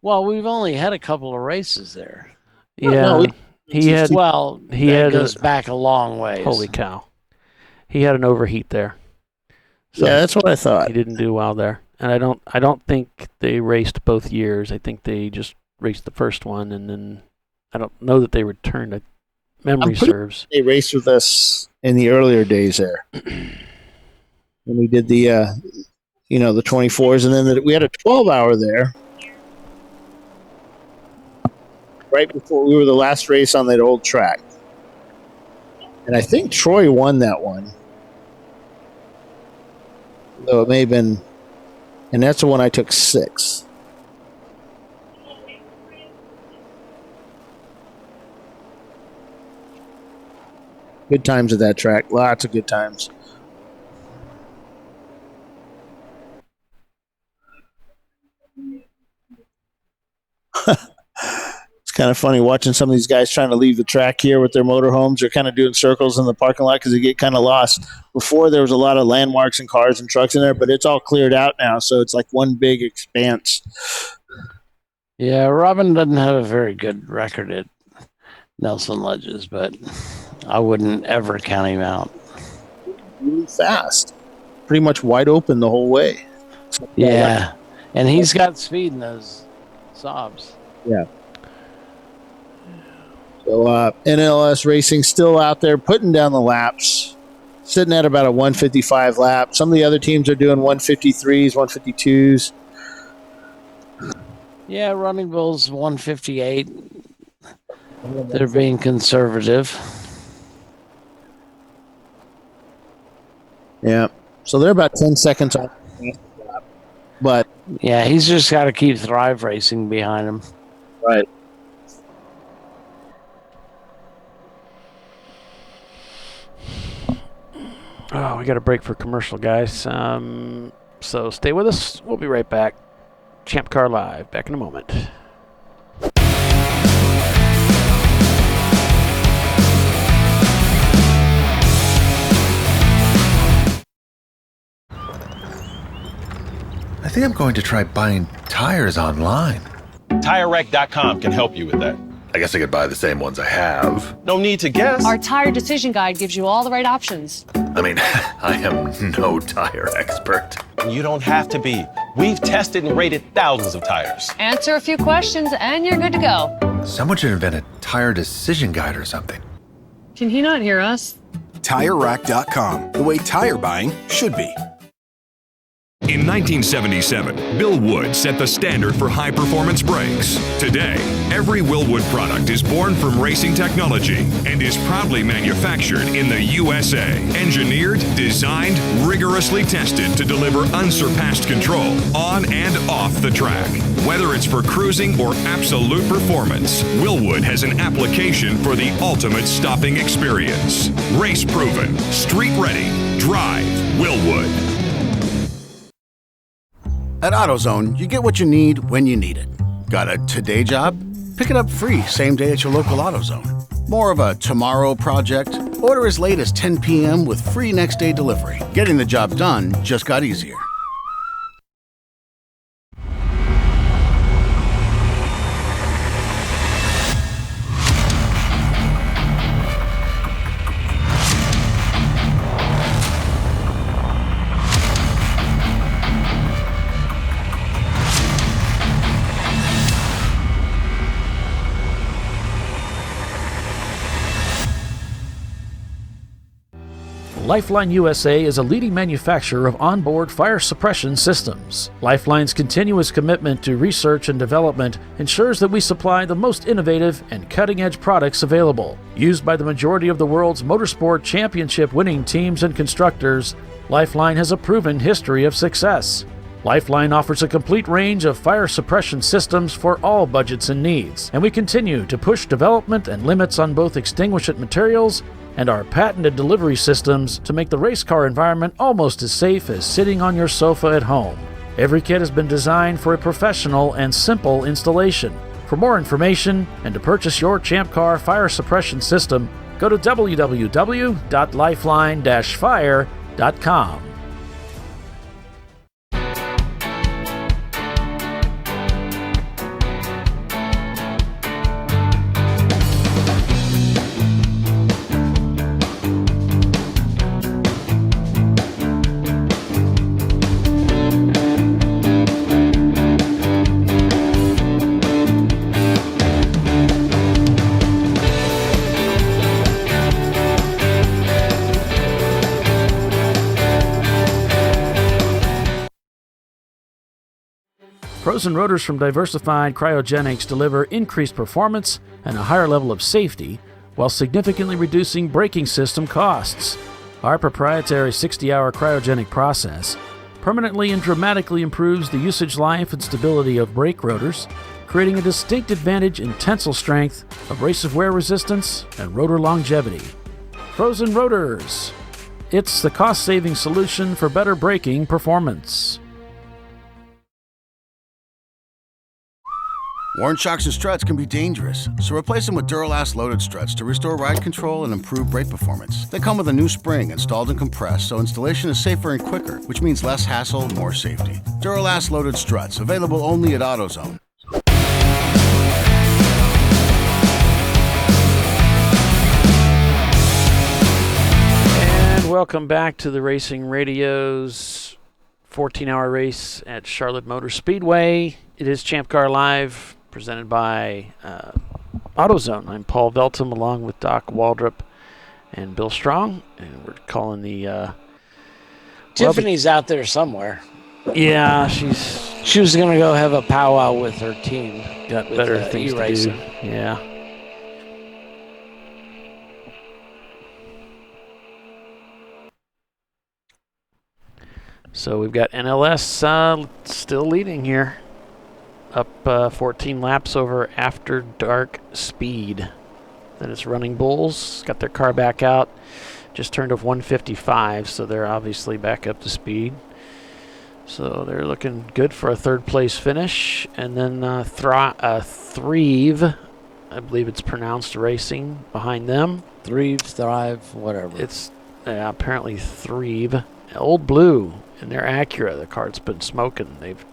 Well, we've only had a couple of races there. Yeah, that goes back a long ways. Holy cow! He had an overheat there. So yeah, that's what I thought. He didn't do well there, and I don't think they raced both years. I think they just raced the first one, and then I don't know that they returned. Memory serves. They raced with us in the earlier days there, when we did the the 24s, and then we had a 12-hour there. Right before we were the last race on that old track. And I think Troy won that one. Though it may have been, and that's the one I took 6. Good times at that track. Lots of good times. It's kind of funny watching some of these guys trying to leave the track here with their motorhomes. They're kind of doing circles in the parking lot because they get kind of lost. Before, there was a lot of landmarks and cars and trucks in there, but it's all cleared out now, so it's like one big expanse. Yeah, Robin doesn't have a very good record at Nelson Ledges, but I wouldn't ever count him out. Really fast. Pretty much wide open the whole way. Yeah. And he's got speed in those Saabs. Yeah. So NLS Racing still out there putting down the laps, sitting at about a 155 lap. Some of the other teams are doing 153s, 152s. Yeah, Running Bull's 158. They're being conservative. Yeah. So they're about 10 seconds off. But yeah, he's just got to keep Thrive Racing behind him. Right. Oh, we got a break for commercial, guys. So stay with us. We'll be right back. ChampCar.Live. Back in a moment. I think I'm going to try buying tires online. TireRack.com can help you with that. I guess I could buy the same ones I have. No need to guess. Our tire decision guide gives you all the right options. I mean, I am no tire expert. You don't have to be. We've tested and rated thousands of tires. Answer a few questions and you're good to go. Someone should invent a tire decision guide or something. Can he not hear us? TireRack.com, the way tire buying should be. In 1977, Bill Wood set the standard for high-performance brakes. Today, every Willwood product is born from racing technology and is proudly manufactured in the USA. Engineered, designed, rigorously tested to deliver unsurpassed control on and off the track. Whether it's for cruising or absolute performance, Willwood has an application for the ultimate stopping experience. Race-proven, street-ready, drive Willwood. At AutoZone, you get what you need when you need it. Got a today job? Pick it up free same day at your local AutoZone. More of a tomorrow project? Order as late as 10 p.m. with free next day delivery. Getting the job done just got easier. Lifeline USA is a leading manufacturer of onboard fire suppression systems. Lifeline's continuous commitment to research and development ensures that we supply the most innovative and cutting-edge products available. Used by the majority of the world's motorsport championship-winning teams and constructors, Lifeline has a proven history of success. Lifeline offers a complete range of fire suppression systems for all budgets and needs, and we continue to push development and limits on both extinguishant materials and our patented delivery systems to make the race car environment almost as safe as sitting on your sofa at home. Every kit has been designed for a professional and simple installation. For more information and to purchase your Champ Car fire suppression system, go to www.lifeline-fire.com. Frozen rotors from Diversified Cryogenics deliver increased performance and a higher level of safety while significantly reducing braking system costs. Our proprietary 60-hour cryogenic process permanently and dramatically improves the usage life and stability of brake rotors, creating a distinct advantage in tensile strength, abrasive wear resistance, and rotor longevity. Frozen rotors. It's the cost-saving solution for better braking performance. Worn shocks and struts can be dangerous, so replace them with Duralast loaded struts to restore ride control and improve brake performance. They come with a new spring installed and compressed, so installation is safer and quicker, which means less hassle, more safety. Duralast loaded struts, available only at AutoZone. And welcome back to the Racing Radio's 14-hour race at Charlotte Motor Speedway. It is ChampCar.Live, presented by AutoZone. I'm Paul Veltum, along with Doc Waldrop and Bill Strong, and we're calling the... Tiffany's out there somewhere. Yeah, she was going to go have a powwow with her team. Got with, better things e-racing. to do. Yeah. So we've got NLS still leading here. Up 14 laps over After Dark Speed. Then it's Running Bulls. Got their car back out. Just turned off 155, so they're obviously back up to speed. So they're looking good for a third-place finish. And then Thrive, I believe it's pronounced, racing behind them. Thrive, whatever. It's apparently Thrive. Old Blue in their Acura. The car's been smoking. They've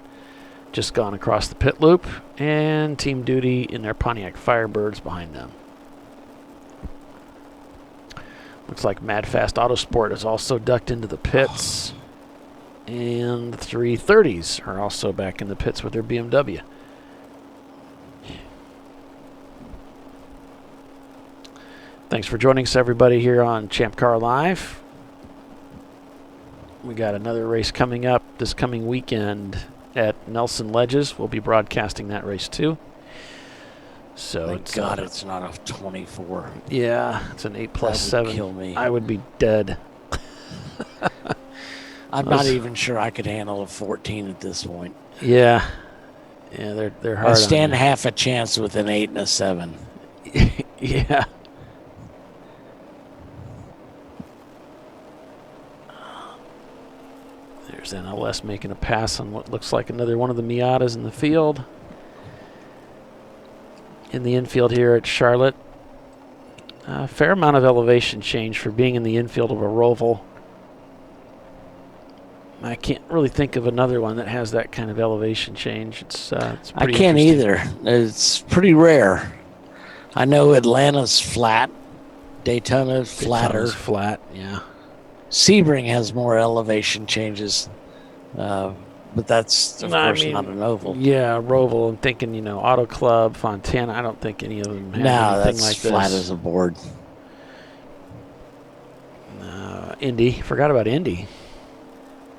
just gone across the pit loop. And Team Duty in their Pontiac Firebirds behind them. Looks like Mad Fast Autosport is also ducked into the pits. And the 330s are also back in the pits with their BMW. Thanks for joining us, everybody, here on ChampCar.Live. We got another race coming up this coming weekend at Nelson Ledges. We'll be broadcasting that race, too. So Thank God it's not a 24. Yeah, it's an 8+7. Would kill me. I would be dead. I'm not even sure I could handle a 14 at this point. Yeah. Yeah, they're hard. I stand half a chance with an 8 and a 7. Yeah. There's NLS making a pass on what looks like another one of the Miatas in the field. In the infield here at Charlotte. A fair amount of elevation change for being in the infield of a Roval. I can't really think of another one that has that kind of elevation change. It's pretty I can't either. It's pretty rare. I know Atlanta's flat. Daytona's flatter. Daytona's flat, yeah. Sebring has more elevation changes, but that's, of course, not an oval. Yeah, Roval. I'm thinking, Auto Club, Fontana. I don't think any of them have anything like this. No, that's flat as a board. Indy. Forgot about Indy.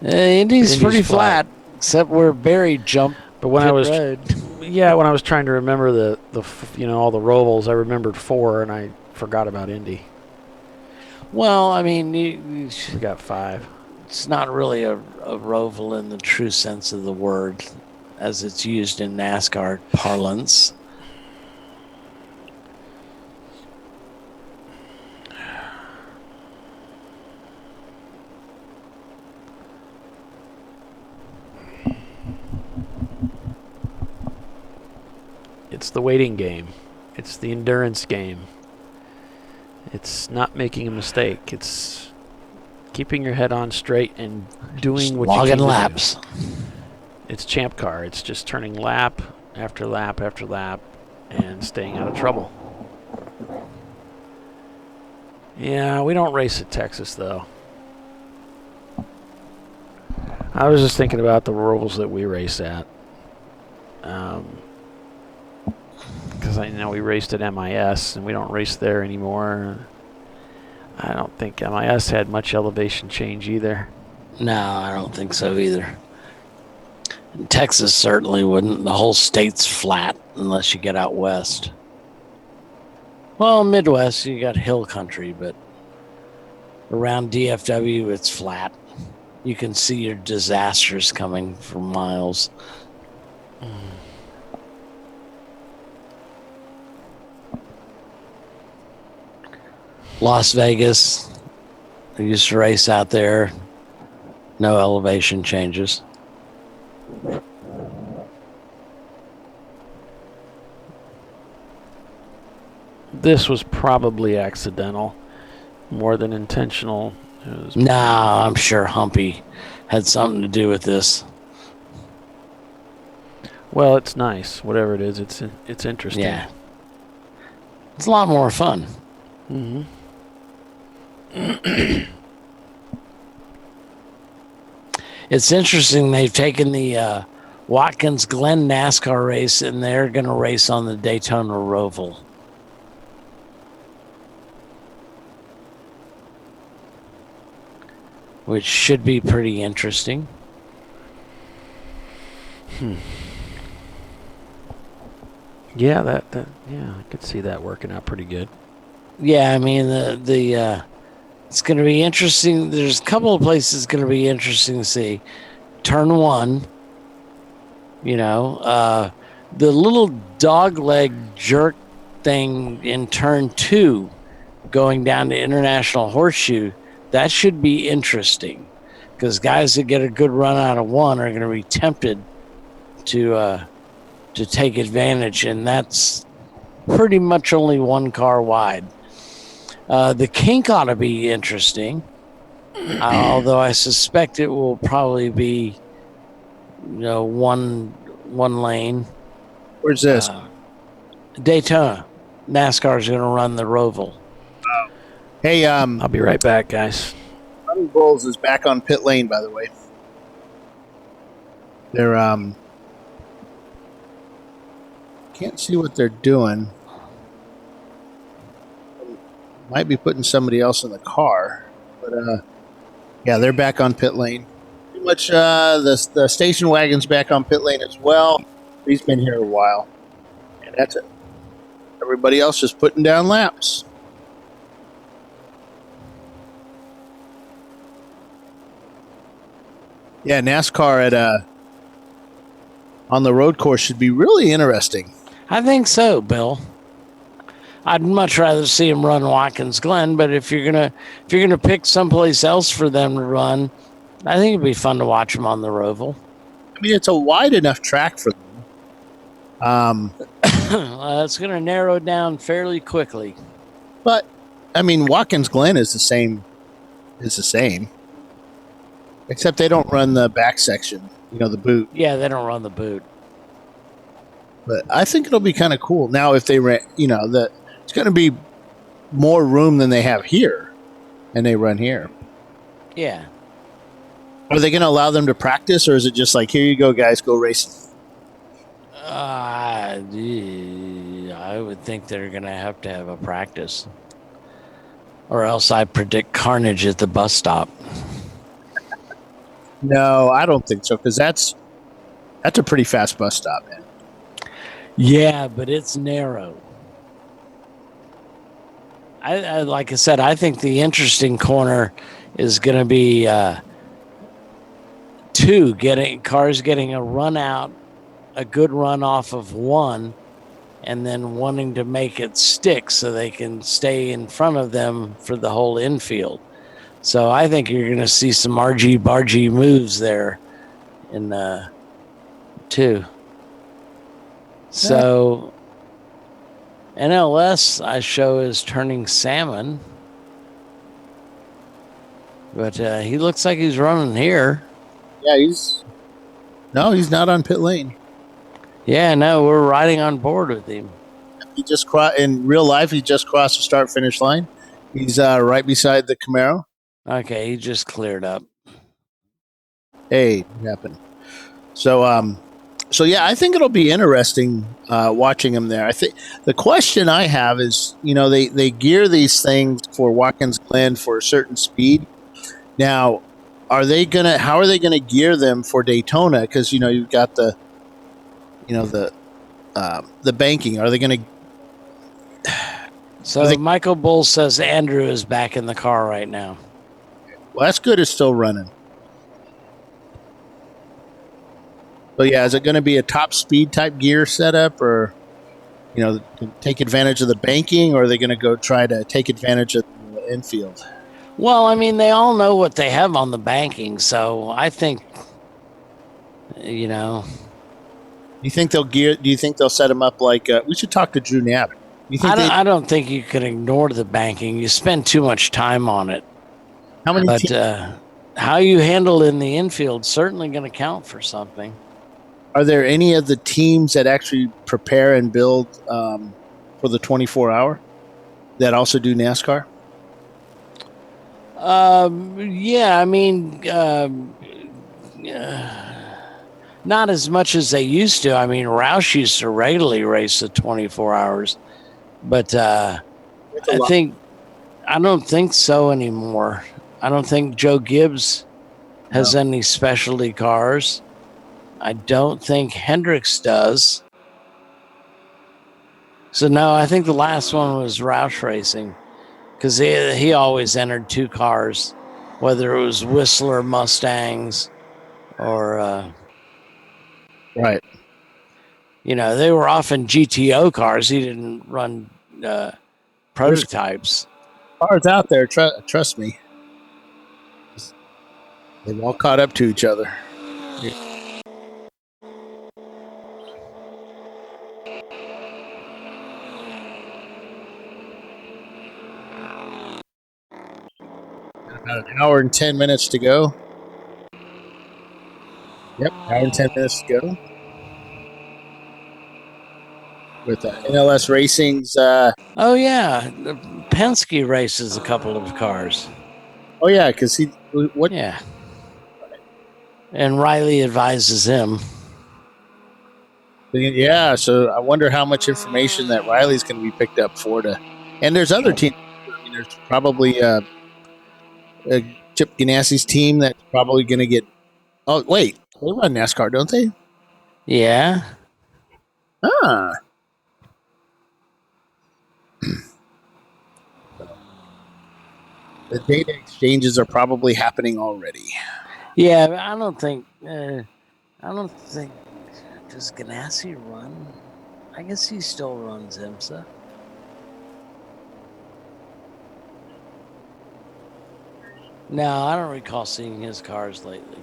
Indy's pretty flat, except where Barry jumped. But when I was, when I was trying to remember the all the Rovals, I remembered 4, and I forgot about Indy. Well, I mean, we got 5. It's not really a Roval in the true sense of the word, as it's used in NASCAR parlance. It's the waiting game. It's the endurance game. It's not making a mistake. It's keeping your head on straight and doing what you can do. Laps. It's Champ Car. It's just turning lap after lap after lap and staying out of trouble. Yeah, we don't race at Texas, though. I was just thinking about the Rovals that we race at. Because I know we raced at MIS, and we don't race there anymore. I don't think MIS had much elevation change either. No, I don't think so either. Texas certainly wouldn't. The whole state's flat unless you get out west. Well, Midwest, you got hill country, but around DFW, it's flat. You can see your disasters coming for miles. Las Vegas, I used to race out there. No elevation changes. This was probably accidental, more than intentional. No, I'm sure Humpy had something to do with this. Well, it's nice. Whatever it is, it's interesting. Yeah. It's a lot more fun. Mm-hmm. It's interesting. They've taken the Watkins Glen NASCAR race, and they're going to race on the Daytona Roval. Which should be pretty interesting. Yeah, yeah, I could see that working out pretty good. Yeah, I mean it's going to be interesting. There's a couple of places going to be interesting to see. Turn 1, the little dog leg jerk thing in turn 2, going down to International Horseshoe. That should be interesting because guys that get a good run out of 1 are going to be tempted to take advantage, and that's pretty much only 1 car wide. The kink ought to be interesting, although I suspect it will probably be, one lane. Where's this? Daytona. NASCAR is going to run the Roval. Hey, I'll be right back, guys. Running Bulls is back on pit lane, by the way. They're can't see what they're doing. Might be putting somebody else in the car, but yeah, they're back on pit lane. Pretty much, the station wagon's back on pit lane as well. He's been here a while, and that's it. Everybody else just putting down laps. Yeah, NASCAR at on the road course should be really interesting. I think so, Bill. I'd much rather see him run Watkins Glen, but if you're gonna pick someplace else for them to run, I think it'd be fun to watch them on the Roval. I mean, it's a wide enough track for them. It's gonna narrow down fairly quickly. But I mean, Watkins Glen is the same. Is the same, except they don't run the back section. The boot. Yeah, they don't run the boot. But I think it'll be kind of cool. Now, if they ran, it's going to be more room than they have here, and they run here. Yeah. Are they going to allow them to practice, or is it just like, here you go, guys, go racing? I would think they're going to have a practice, or else I predict carnage at the bus stop. No, I don't think so, because that's a pretty fast bus stop, man. Yeah, but it's narrow. I like I said, I think the interesting corner is going to be 2 cars getting a run out, a good run off of 1, and then wanting to make it stick so they can stay in front of them for the whole infield. So I think you're going to see some argy-bargy moves there in 2. So NLS, I show, is turning salmon. But he looks like he's running here. Yeah, he's not on pit lane. Yeah, no, we're riding on board with him. He just in real life, he just crossed the start-finish line. He's right beside the Camaro. Okay, he just cleared up. Hey, what happened? So yeah, I think it'll be interesting watching him there. I think the question I have is, they gear these things for Watkins Glen for a certain speed. Now, how are they gonna gear them for Daytona? Because you've got the banking. Are they gonna? So Michael Bull says Andrew is back in the car right now. Well, that's good. It's still running. So yeah, is it going to be a top speed type gear setup, or to take advantage of the banking, or are they going to go try to take advantage of the infield? Well, I mean, they all know what they have on the banking, so I think, Do you think they'll gear? Do you think they'll set them up like? We should talk to Drew Knapp. I don't think you can ignore the banking. You spend too much time on it. How many? But how you handle in the infield certainly going to count for something. Are there any of the teams that actually prepare and build for the 24-hour that also do NASCAR? Yeah, I mean, not as much as they used to. I mean, Roush used to regularly race the 24 hours, but I don't think so anymore. I don't think Joe Gibbs has any specialty cars. I don't think Hendricks does. So no, I think the last one was Roush Racing, because he always entered 2 cars, whether it was Whistler Mustangs or right. You know, they were often GTO cars. He didn't run prototypes. Cars out there, trust me. They've all caught up to each other. About an hour and 10 minutes to go. Yep, hour and 10 minutes to go. With NLS Racing's. Oh yeah, Penske races a couple of cars. Oh yeah, because what? Yeah, and Riley advises him. Yeah, so I wonder how much information that Riley's going to be picked up for. And there's other teams. I mean, there's probably Chip Ganassi's team that's probably going to get. Oh wait, they run NASCAR, don't they? Yeah. Ah. The data exchanges are probably happening already. Yeah, I don't think. Does Ganassi run? I guess he still runs IMSA. No, I don't recall seeing his cars lately.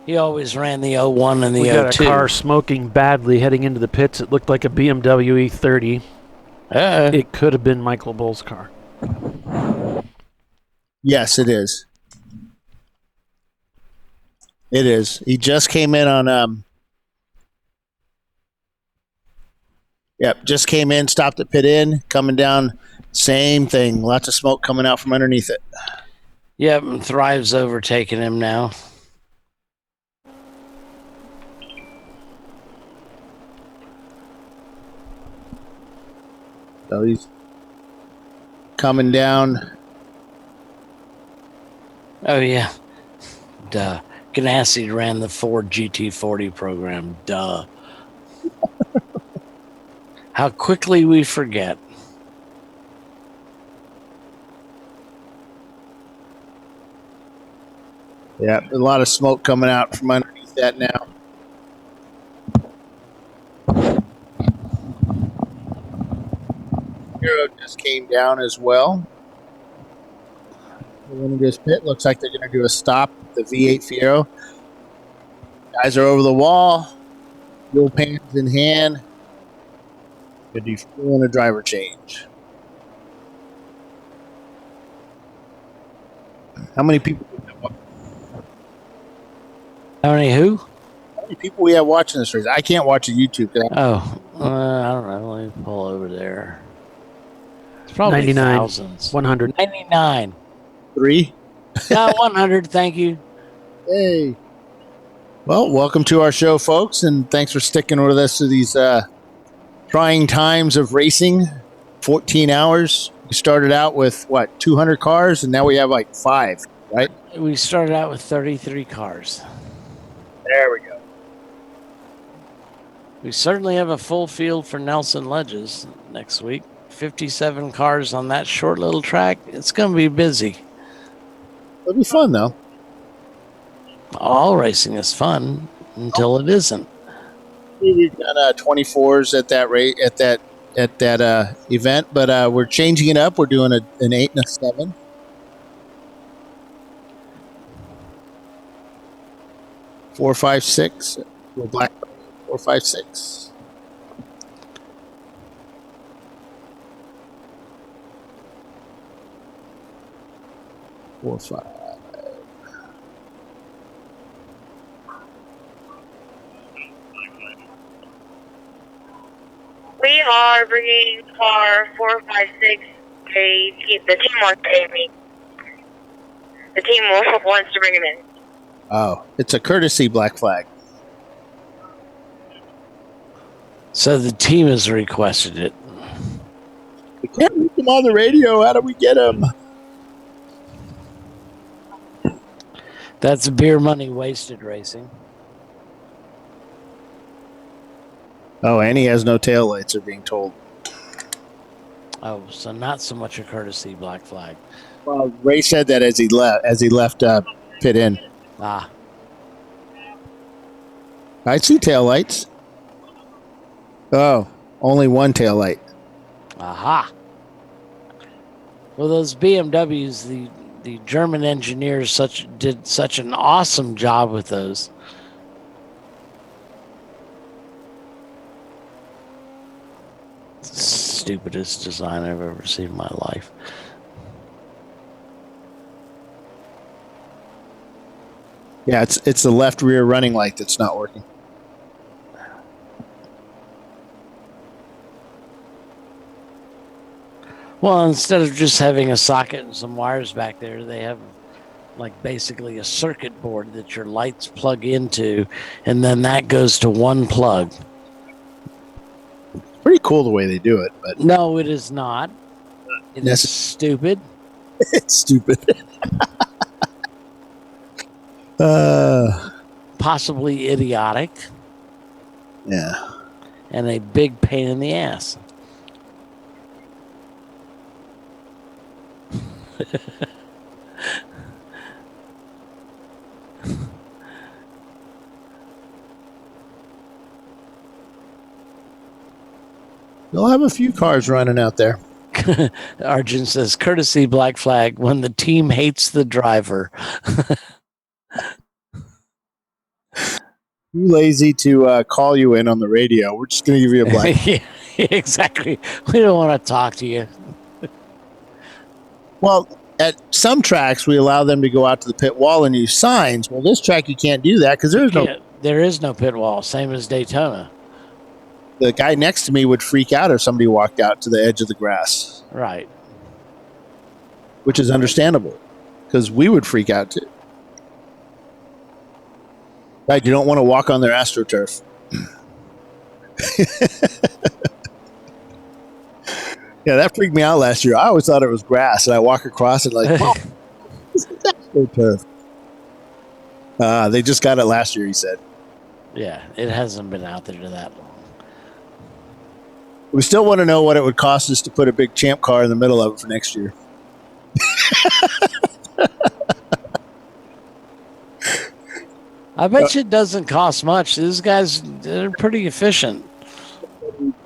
He always ran the 01 and the 02. We got a car smoking badly heading into the pits. It looked like a BMW E30. It could have been Michael Bull's car. Yes, it is. It is. He just came in on. Yep, just came in, stopped at pit in, coming down. Same thing. Lots of smoke coming out from underneath it. Yep, and Thrive's overtaking him now. So he's coming down. Oh, yeah. Duh. Ganassi ran the Ford GT40 program. Duh. How quickly we forget. Yeah, a lot of smoke coming out from underneath that now. Hero just came down as well. They're going to do this pit. Looks like they're going to do a stop at the V8 Fiero. Guys are over the wall. Fuel pans in hand. Could be fueling a driver change. How many people? How many who? How many people we have watching this race? I can't watch it YouTube. I don't know. Let me pull over there. It's probably 99, thousands. 100. 99. 3? No, 100. Thank you. Hey. Well, welcome to our show, folks, and thanks for sticking with us through these trying times of racing. 14 hours. We started out with, 200 cars, and now we have 5, right? We started out with 33 cars. There we go. We certainly have a full field for Nelson Ledges next week. 57 cars on that short little track. It's going to be busy. It'll be fun, though. All racing is fun until it isn't. We've done 24s at that rate at that event, but we're changing it up. We're doing an 8 and a 7. Four, 5, 6. We're black. 4, 5, 6. Four, 5. We are bringing car 456. The team wants to me. The team wants to bring him in. Oh, it's a courtesy black flag. So the team has requested it. We can't reach them on the radio. How do we get them? That's beer money wasted racing. Oh, and he has no taillights, are being told. Oh, so not so much a courtesy black flag. Well, Ray said that as he left pit in. Ah. I see taillights. Oh, only one taillight. Aha. Well, those BMWs, the German engineers did such an awesome job with those. Stupidest design I've ever seen in my life. Yeah, it's the left rear running light that's not working. Well, instead of just having a socket and some wires back there, they have like basically a circuit board that your lights plug into, and then that goes to one plug. Pretty cool the way they do it, but no, it is not. It is stupid. It's stupid. Possibly idiotic. Yeah. And a big pain in the ass. They'll have a few cars running out there. Arjun says, courtesy black flag when the team hates the driver. Too lazy to call you in on the radio. We're just going to give you a black. Yeah, exactly. We don't want to talk to you. Well, at some tracks, we allow them to go out to the pit wall and use signs. Well, this track, you can't do that because there is no pit wall, same as Daytona. The guy next to me would freak out if somebody walked out to the edge of the grass. Right. Which is understandable because we would freak out too. Right, you don't want to walk on their AstroTurf. Yeah, that freaked me out last year. I always thought it was grass, and I walk across it like, oh, this is AstroTurf. They just got it last year, he said. Yeah, it hasn't been out there that long. We still want to know what it would cost us to put a big Champ car in the middle of it for next year. I bet you it doesn't cost much. These guys, they're pretty efficient.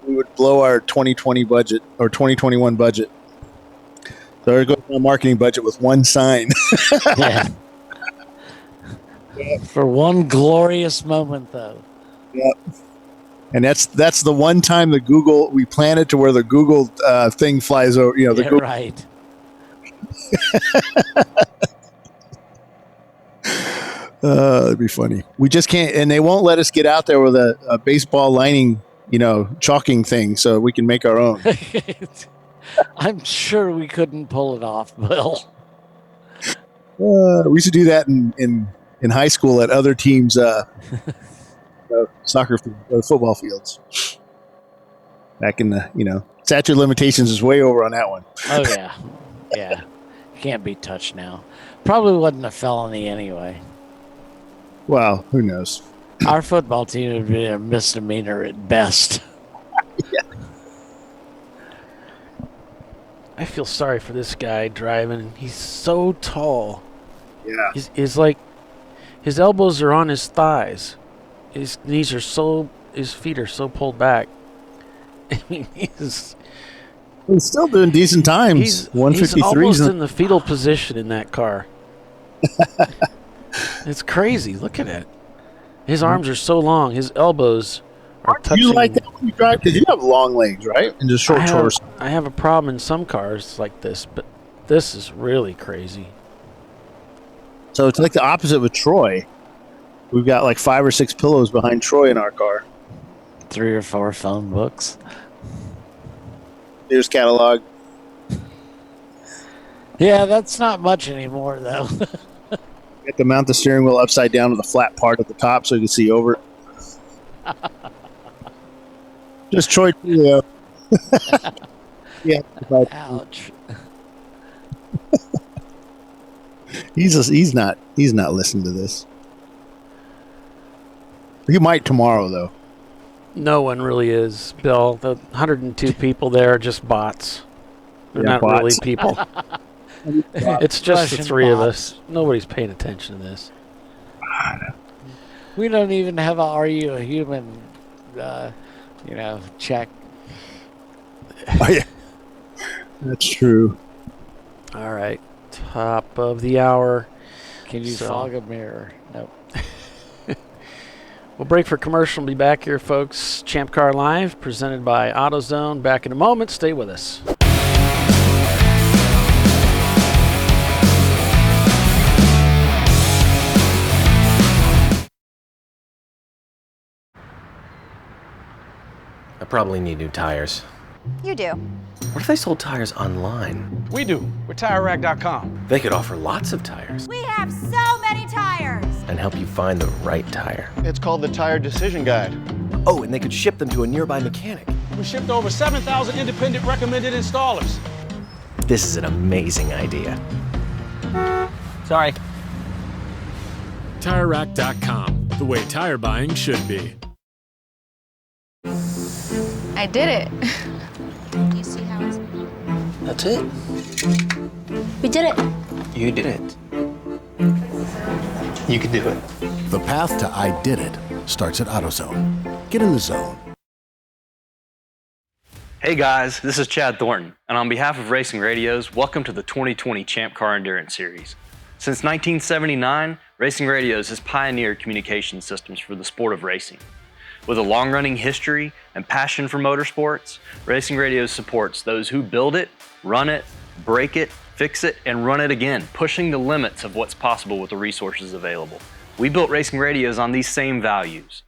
We would blow our 2020 budget or 2021 budget. So there goes my marketing budget with one sign. Yeah. For one glorious moment, though. Yep. And that's the one time we plan it to where the Google thing flies over. You know, the Google. Right. It'd be funny. We just can't, and they won't let us get out there with a baseball lining, chalking thing, so we can make our own. I'm sure we couldn't pull it off, Bill. We used to do that in high school at other teams' soccer or football fields. Back in the, statute of limitations is way over on that one. Oh yeah, yeah, can't be touched now. Probably wasn't a felony anyway. Well, who knows? Our football team would be a misdemeanor at best. Yeah. I feel sorry for this guy driving. He's so tall. Yeah. He's like, his elbows are on his thighs. His knees are his feet are so pulled back. I mean, he's still doing decent times. He's 153s. almost in the fetal position in that car. It's crazy. Look at it. His arms are so long. His elbows are touching. Do you like that when you drive? Because you have long legs, right? And just short torso. I have a problem in some cars like this, but this is really crazy. So it's like the opposite with Troy. We've got like 5 or 6 pillows behind Troy in our car. 3 or 4 phone books. Here's catalog. Yeah, that's not much anymore, though. You have to mount the steering wheel upside down to the flat part at the top so you can see over it. Just Troy Tulio. Yeah. Ouch. He's not listening to this. He might tomorrow though. No one really is, Bill. The 102 people there are just bots. They're not bots. really people. It's just the three of us. Nobody's paying attention to this. We don't even have a "Are you a human?" Check. Oh, yeah. That's true. All right, top of the hour. Can you fog a mirror? Nope. We'll break for commercial and be back here, folks. ChampCar.Live, presented by AutoZone. Back in a moment. Stay with us. I probably need new tires. You do. What if they sold tires online? We do. We're TireRack.com. They could offer lots of tires We have so many tires. and help you find the right tire. It's called the Tire Decision Guide. Oh, and they could ship them to a nearby mechanic. We shipped over 7,000 independent recommended installers. This is an amazing idea. Sorry. TireRack.com, the way tire buying should be. I did it. You see how it's... That's it. We did it. You did it. You can do it. The path to I Did It starts at AutoZone. Get in the zone. Hey guys, this is Chad Thornton, and on behalf of Racing Radios, welcome to the 2020 Champ Car Endurance Series. Since 1979, Racing Radios has pioneered communication systems for the sport of racing. With a long-running history and passion for motorsports, Racing Radios supports those who build it, run it, break it, fix it, and run it again, pushing the limits of what's possible with the resources available. We built Racing Radios on these same values.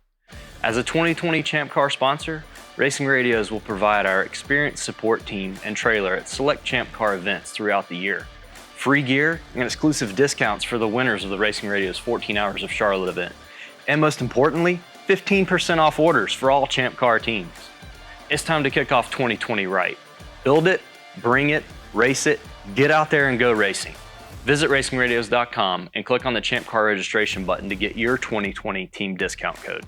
As a 2020 Champ Car sponsor, Racing Radios will provide our experienced support team and trailer at select Champ Car events throughout the year. Free gear and exclusive discounts for the winners of the Racing Radios 14 Hours of Charlotte event. And most importantly, 15% off orders for all Champ Car teams. It's time to kick off 2020 right. Build it, bring it, race it, get out there and go racing. Visit racingradios.com and click on the Champ Car registration button to get your 2020 team discount code.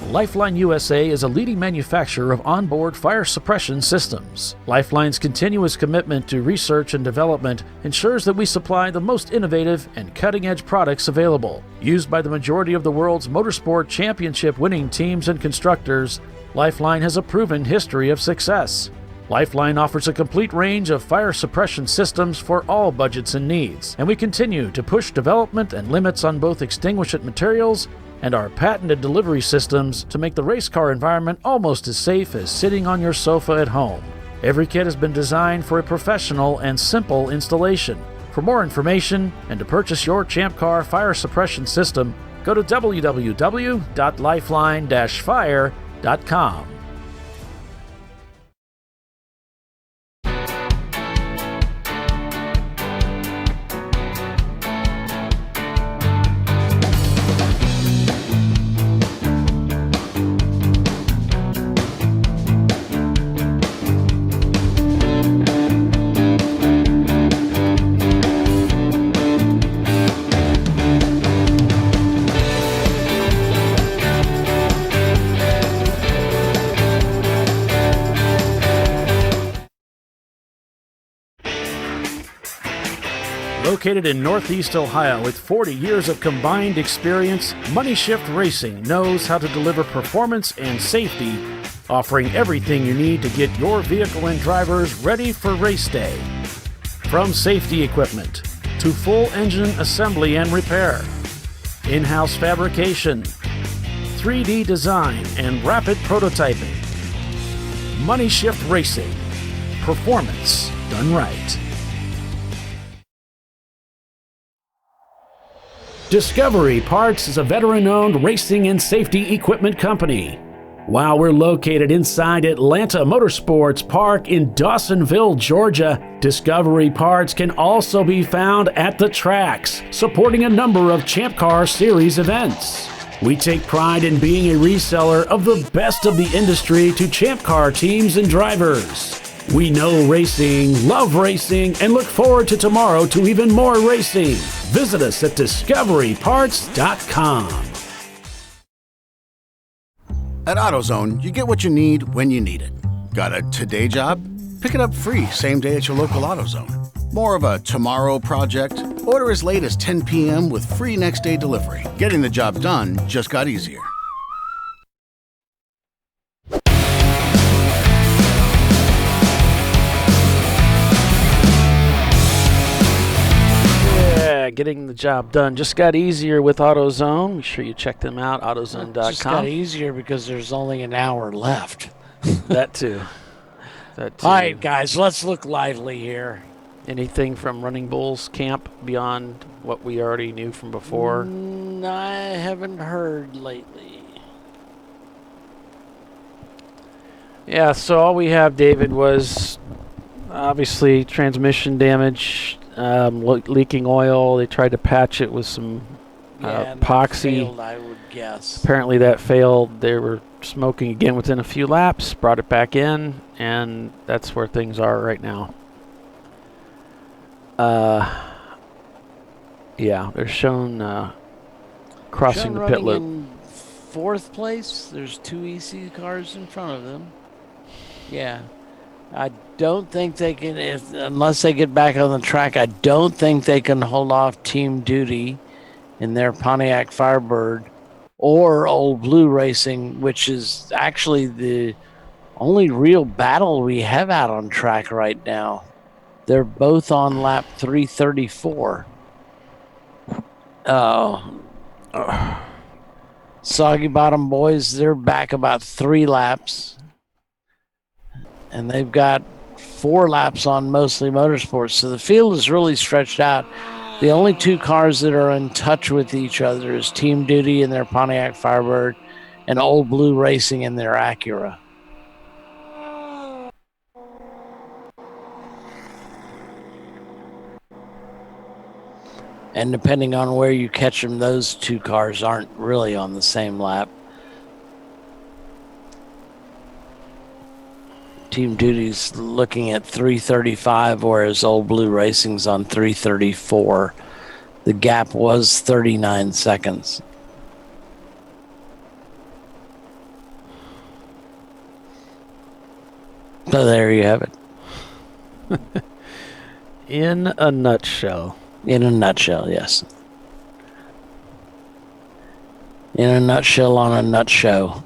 Lifeline USA is a leading manufacturer of onboard fire suppression systems. Lifeline's continuous commitment to research and development ensures that we supply the most innovative and cutting-edge products available. Used by the majority of the world's motorsport championship-winning teams and constructors, Lifeline has a proven history of success. Lifeline offers a complete range of fire suppression systems for all budgets and needs, and we continue to push development and limits on both extinguishant materials and our patented delivery systems to make the race car environment almost as safe as sitting on your sofa at home. Every kit has been designed for a professional and simple installation. For more information and to purchase your Champ Car fire suppression system, go to www.lifeline-fire.com. Located in Northeast Ohio with 40 years of combined experience, Money Shift Racing knows how to deliver performance and safety, offering everything you need to get your vehicle and drivers ready for race day. From safety equipment to full engine assembly and repair, in-house fabrication, 3D design, and rapid prototyping. Money Shift Racing. Performance done right. Discovery Parts is a veteran-owned racing and safety equipment company. While we're located inside Atlanta Motorsports Park in Dawsonville, Georgia, Discovery Parts can also be found at the tracks, supporting a number of Champ Car Series events. We take pride in being a reseller of the best of the industry to Champ Car teams and drivers. We know racing, love racing, and look forward to tomorrow to even more racing. Visit us at discoveryparts.com. At AutoZone, you get what you need when you need it. Got a today job? Pick it up free same day at your local AutoZone. More of a tomorrow project? Order as late as 10 p.m. with free next day delivery. Getting the job done just got easier. Getting the job done just got easier with AutoZone. Make sure you check them out, AutoZone.com. It just got easier because there's only an hour left. That too. That too. All right, guys, let's look lively here. Anything from Running Bulls camp beyond what we already knew from before? I haven't heard lately. Yeah, so all we have, David, was obviously transmission damage. Leaking oil. They tried to patch it with some epoxy. Failed, I would guess. Apparently that failed. They were smoking again within a few laps, brought it back in, and that's where things are right now. Yeah, they're shown crossing the pit loop. In fourth place. There's 2 EC cars in front of them. Yeah. I don't think they can, unless they get back on the track, I don't think they can hold off Team Duty in their Pontiac Firebird or Old Blue Racing, which is actually the only real battle we have out on track right now. They're both on lap 334. Soggy Bottom Boys, they're back about 3 laps. And they've got 4 laps on Mostly Motorsports. So the field is really stretched out. The only 2 cars that are in touch with each other is Team Duty in their Pontiac Firebird and Old Blue Racing in their Acura. And depending on where you catch them, those 2 cars aren't really on the same lap. Team Duty's looking at 335, whereas Old Blue Racing's on 334. The gap was 39 seconds. So there you have it. In a nutshell. In a nutshell, yes. In a nutshell on a nut show.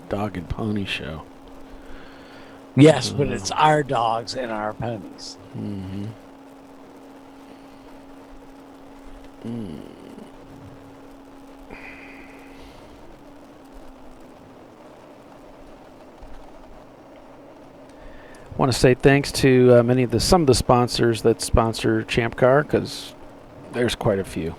Dog and pony show. Yes, but it's our dogs and our ponies. Mm-hmm. I want to say thanks to some of the sponsors that sponsor Champ Car, because there's quite a few.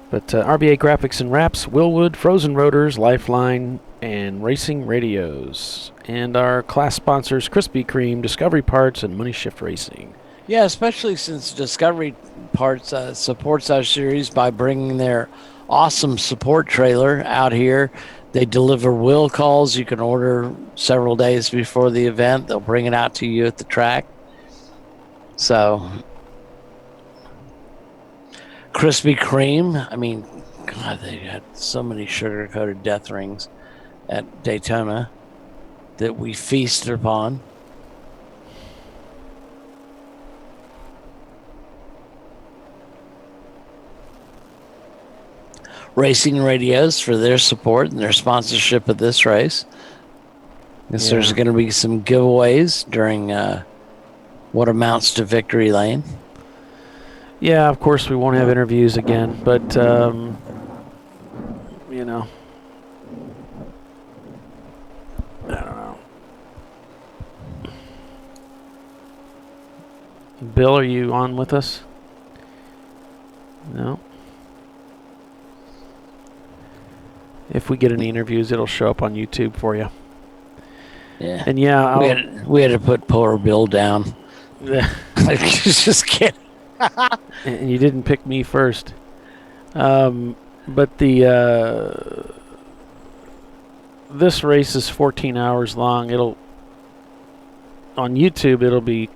But RBA Graphics and Wraps, Willwood, Frozen Rotors, Lifeline, and Racing Radios. And our class sponsors, Krispy Kreme, Discovery Parts, and Money Shift Racing. Yeah, especially since Discovery Parts supports our series by bringing their awesome support trailer out here. They deliver will calls. You can order several days before the event. They'll bring it out to you at the track. So, Krispy Kreme, I mean, God, they had so many sugar-coated death rings at Daytona that we feasted upon. Racing Radios for their support and their sponsorship of this race. Guess there's going to be some giveaways during what amounts to Victory Lane. Yeah, of course we won't have interviews again, but you know, I don't know. Bill, are you on with us? No. If we get any interviews, it'll show up on YouTube for you. Yeah. And yeah, we had to put poor Bill down. Just kidding. And you didn't pick me first. But this race is 14 hours long. On YouTube, it'll be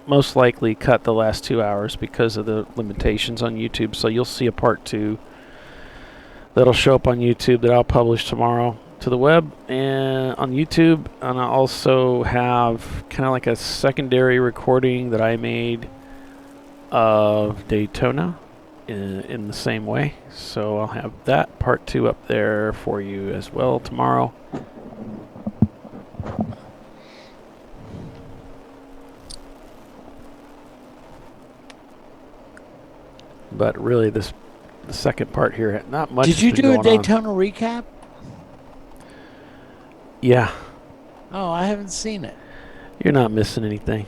most likely cut the last 2 hours because of the limitations on YouTube. So you'll see a part 2 that'll show up on YouTube that I'll publish tomorrow to the web and on YouTube. And I also have kind of like a secondary recording that I made of Daytona in the same way. So I'll have that part 2 up there for you as well tomorrow. But really, the second part here, not much. Did you do a Daytona recap? Yeah. Oh, I haven't seen it. You're not missing anything.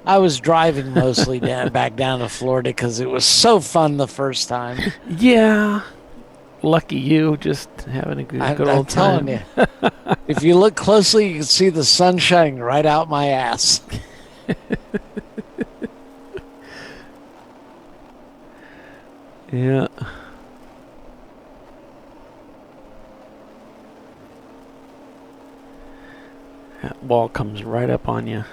I was driving mostly back down to Florida because it was so fun the first time. Yeah. Lucky you, just having a good old time. I'm telling you. If you look closely, you can see the sun shining right out my ass. Yeah. That wall comes right up on you.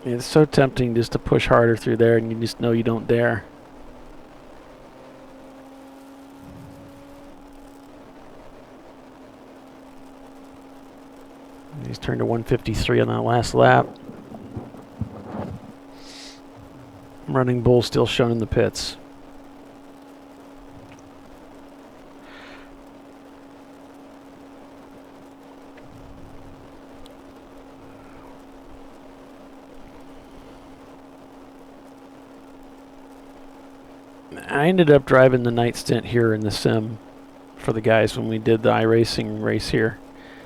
It's so tempting just to push harder through there, and you just know you don't dare. He's turned to 153 on that last lap. Running Bull still shown in the pits. I ended up driving the night stint here in the sim for the guys when we did the iRacing race here.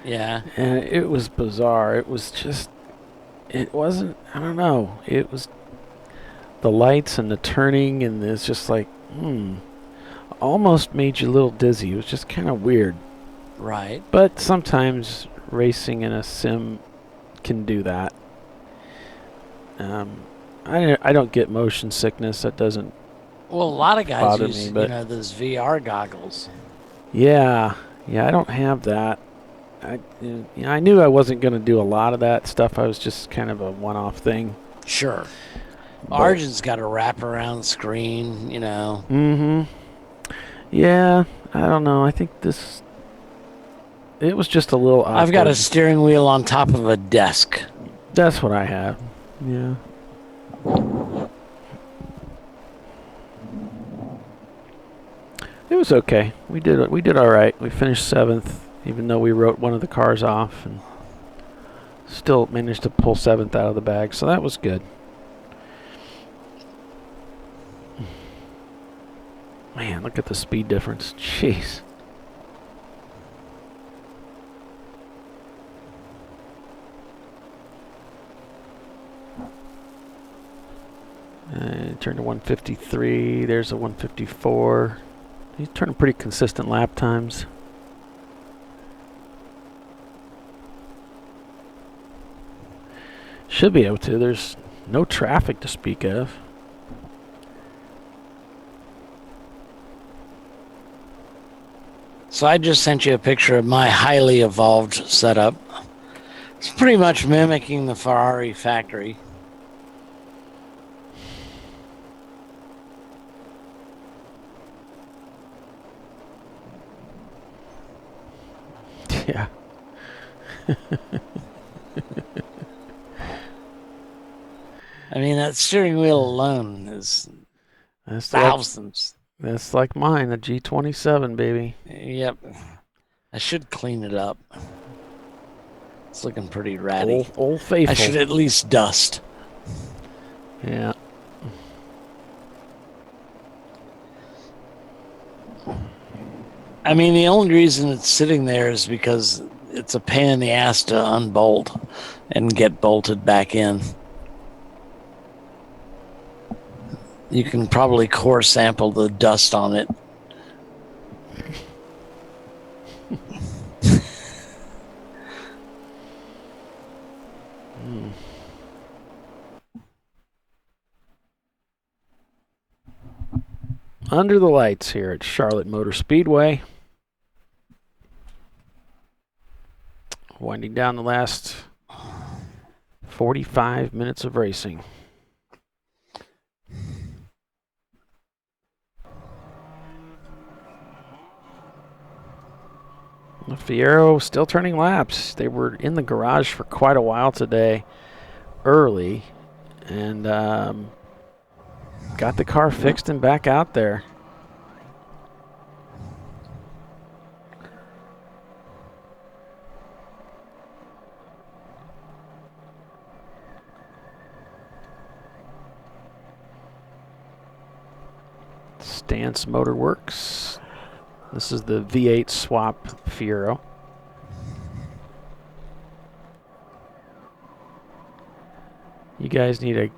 Yeah. And it was bizarre. It was just, it wasn't, I don't know. It was the lights and the turning, and it's just like, almost made you a little dizzy. It was just kind of weird. Right. But sometimes racing in a sim can do that. I don't get motion sickness. That doesn't Well, a lot of guys bother use me, but those VR goggles. Yeah, I don't have that. I knew I wasn't going to do a lot of that stuff. I was just kind of a one-off thing. Sure. Arjun's got a wraparound screen, Mm-hmm. Yeah, I don't know. I think it was just a little awkward. I've got a steering wheel on top of a desk. That's what I have. Yeah. It was okay. We did all right. We finished 7th, even though we wrote one of the cars off, and still managed to pull 7th out of the bag. So that was good. Man, look at the speed difference. Jeez. Turned to 153. There's a 154. He's turning pretty consistent lap times. Should be able to. There's no traffic to speak of. So I just sent you a picture of my highly evolved setup. It's pretty much mimicking the Ferrari factory. Yeah. I mean, that steering wheel alone is thousands. That's like mine, a G27, baby. Yep. I should clean it up. It's looking pretty ratty. Old faithful. I should at least dust. Yeah. I mean, the only reason it's sitting there is because it's a pain in the ass to unbolt and get bolted back in. You can probably core sample the dust on it Under the lights here at Charlotte Motor Speedway. Winding down the last 45 minutes of racing. Fiero still turning laps. They were in the garage for quite a while today, early, and got the car fixed and back out there. Stance Motor Works. This is the V8 swap Fiero. You guys need a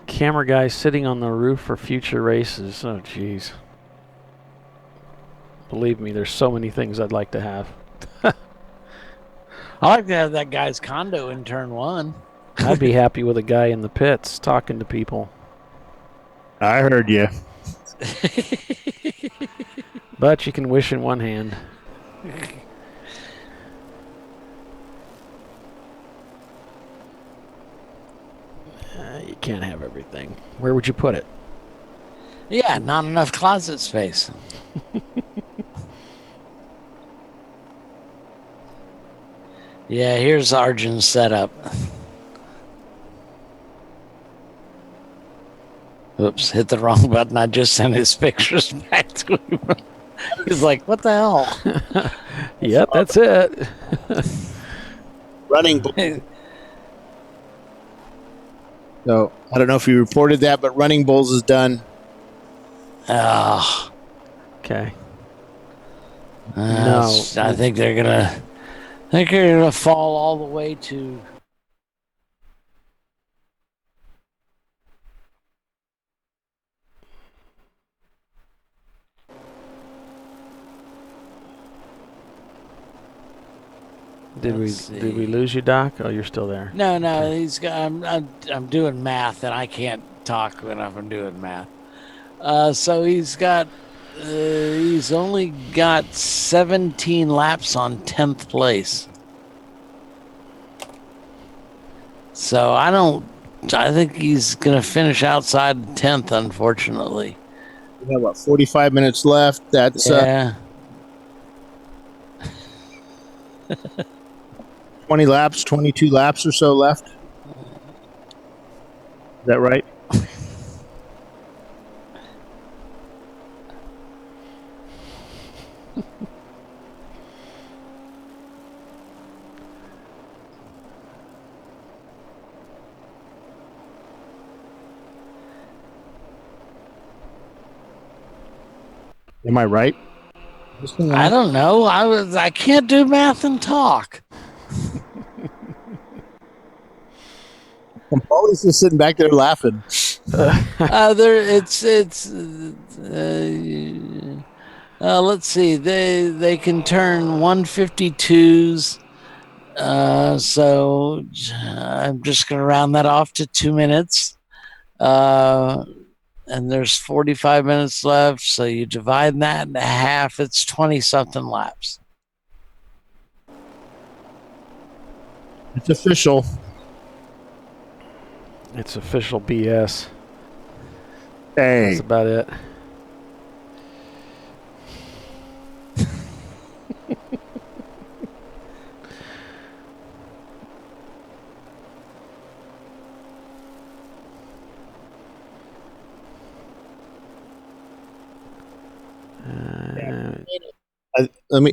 camera guy sitting on the roof for future races. Oh, jeez. Believe me, there's so many things I'd like to have. I like to have that guy's condo in turn 1. I'd be happy with a guy in the pits talking to people. I heard you. But you can wish in one hand. You can't have everything. Where would you put it? Yeah, not enough closet space. Yeah, here's Arjun's setup. Oops, hit the wrong button. I just sent his pictures back to him. He's like, what the hell? Yep, that's it. Running. So, I don't know if you reported that, but Running Bulls is done. Oh. Okay. No. I think they're gonna fall all the way to Did we lose you, Doc? Oh, you're still there. No, he's got. I'm doing math, and I can't talk when I'm doing math. So he's got. He's only got 17 laps on 10th place. So I think he's gonna finish outside 10th, unfortunately. We have 45 minutes left. That's yeah. 20 laps, 22 laps or so left. Is that right? Am I right? I don't know. I can't do math and talk. I'm always just sitting back there laughing. Let's see. They can turn 152s. So I'm just going to round that off to 2 minutes. And there's 45 minutes left. So you divide that in half. It's 20 something laps. It's official. It's official BS. Hey. That's about it.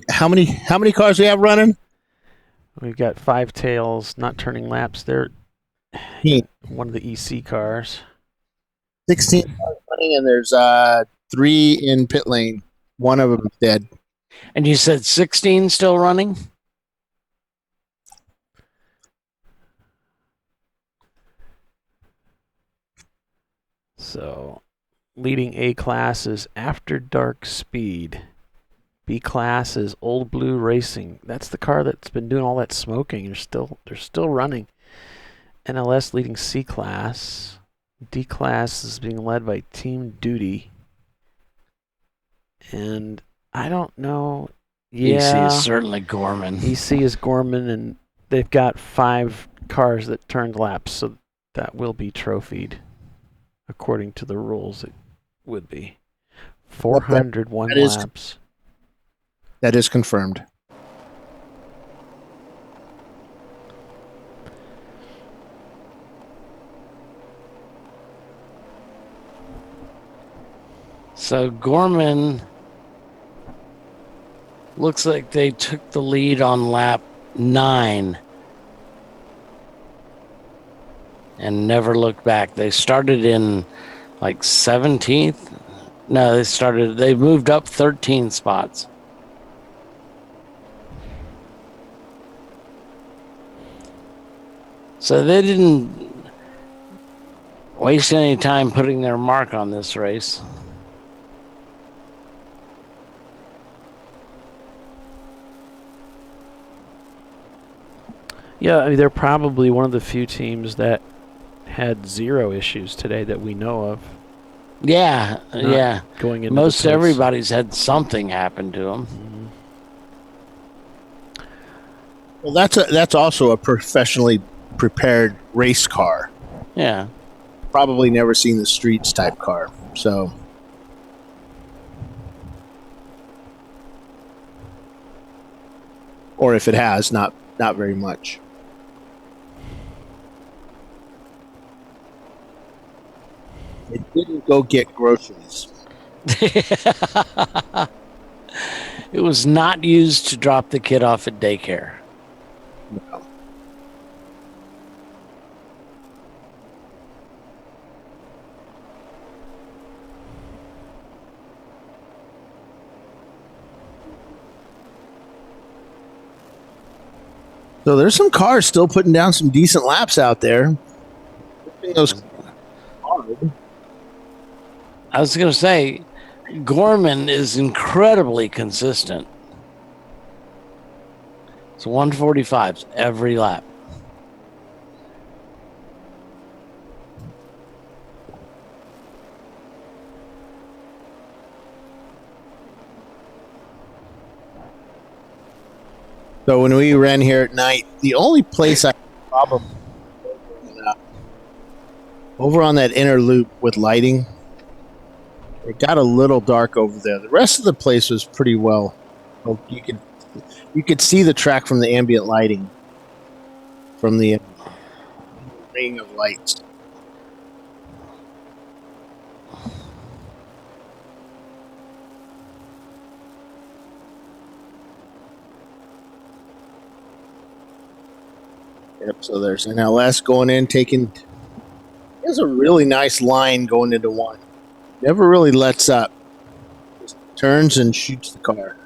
How many cars do we have running? We've got 5 tails not turning laps. They're one of the EC cars. 16 cars running, and there's 3 in pit lane. One of them is dead. And you said 16 still running? So, leading A class is After Dark Speed. B class is Old Blue Racing. That's the car that's been doing all that smoking. They're still running. NLS leading C class. D class is being led by Team Duty. And I don't know. EC Yeah. is certainly Gorman. EC is Gorman, and they've got 5 cars that turned laps, so that will be trophied. According to the rules, it would be 401 laps. That is confirmed. So Gorman looks like they took the lead on lap 9 and never looked back. They started in like 17th. No, they moved up 13 spots. So they didn't waste any time putting their mark on this race. Yeah, I mean, they're probably one of the few teams that had 0 issues today that we know of. Yeah, yeah. Going into most everybody's had something happen to them. Well, that's also a professionally prepared race car. Yeah. Probably never seen the streets type car. So. Or if it has, not very much. It didn't go get groceries. It was not used to drop the kid off at daycare. No. So there's some cars still putting down some decent laps out there. Those hard. I was going to say, Gorman is incredibly consistent. It's 145s every lap. So when we ran here at night, the only place I had a problem over on that inner loop with lighting, it got a little dark over there. The rest of the place was pretty well. You could see the track from the ambient lighting, from the ring of lights. Yep, so there's an LS going in, there's a really nice line going into one. Never really lets up. Just turns and shoots the car.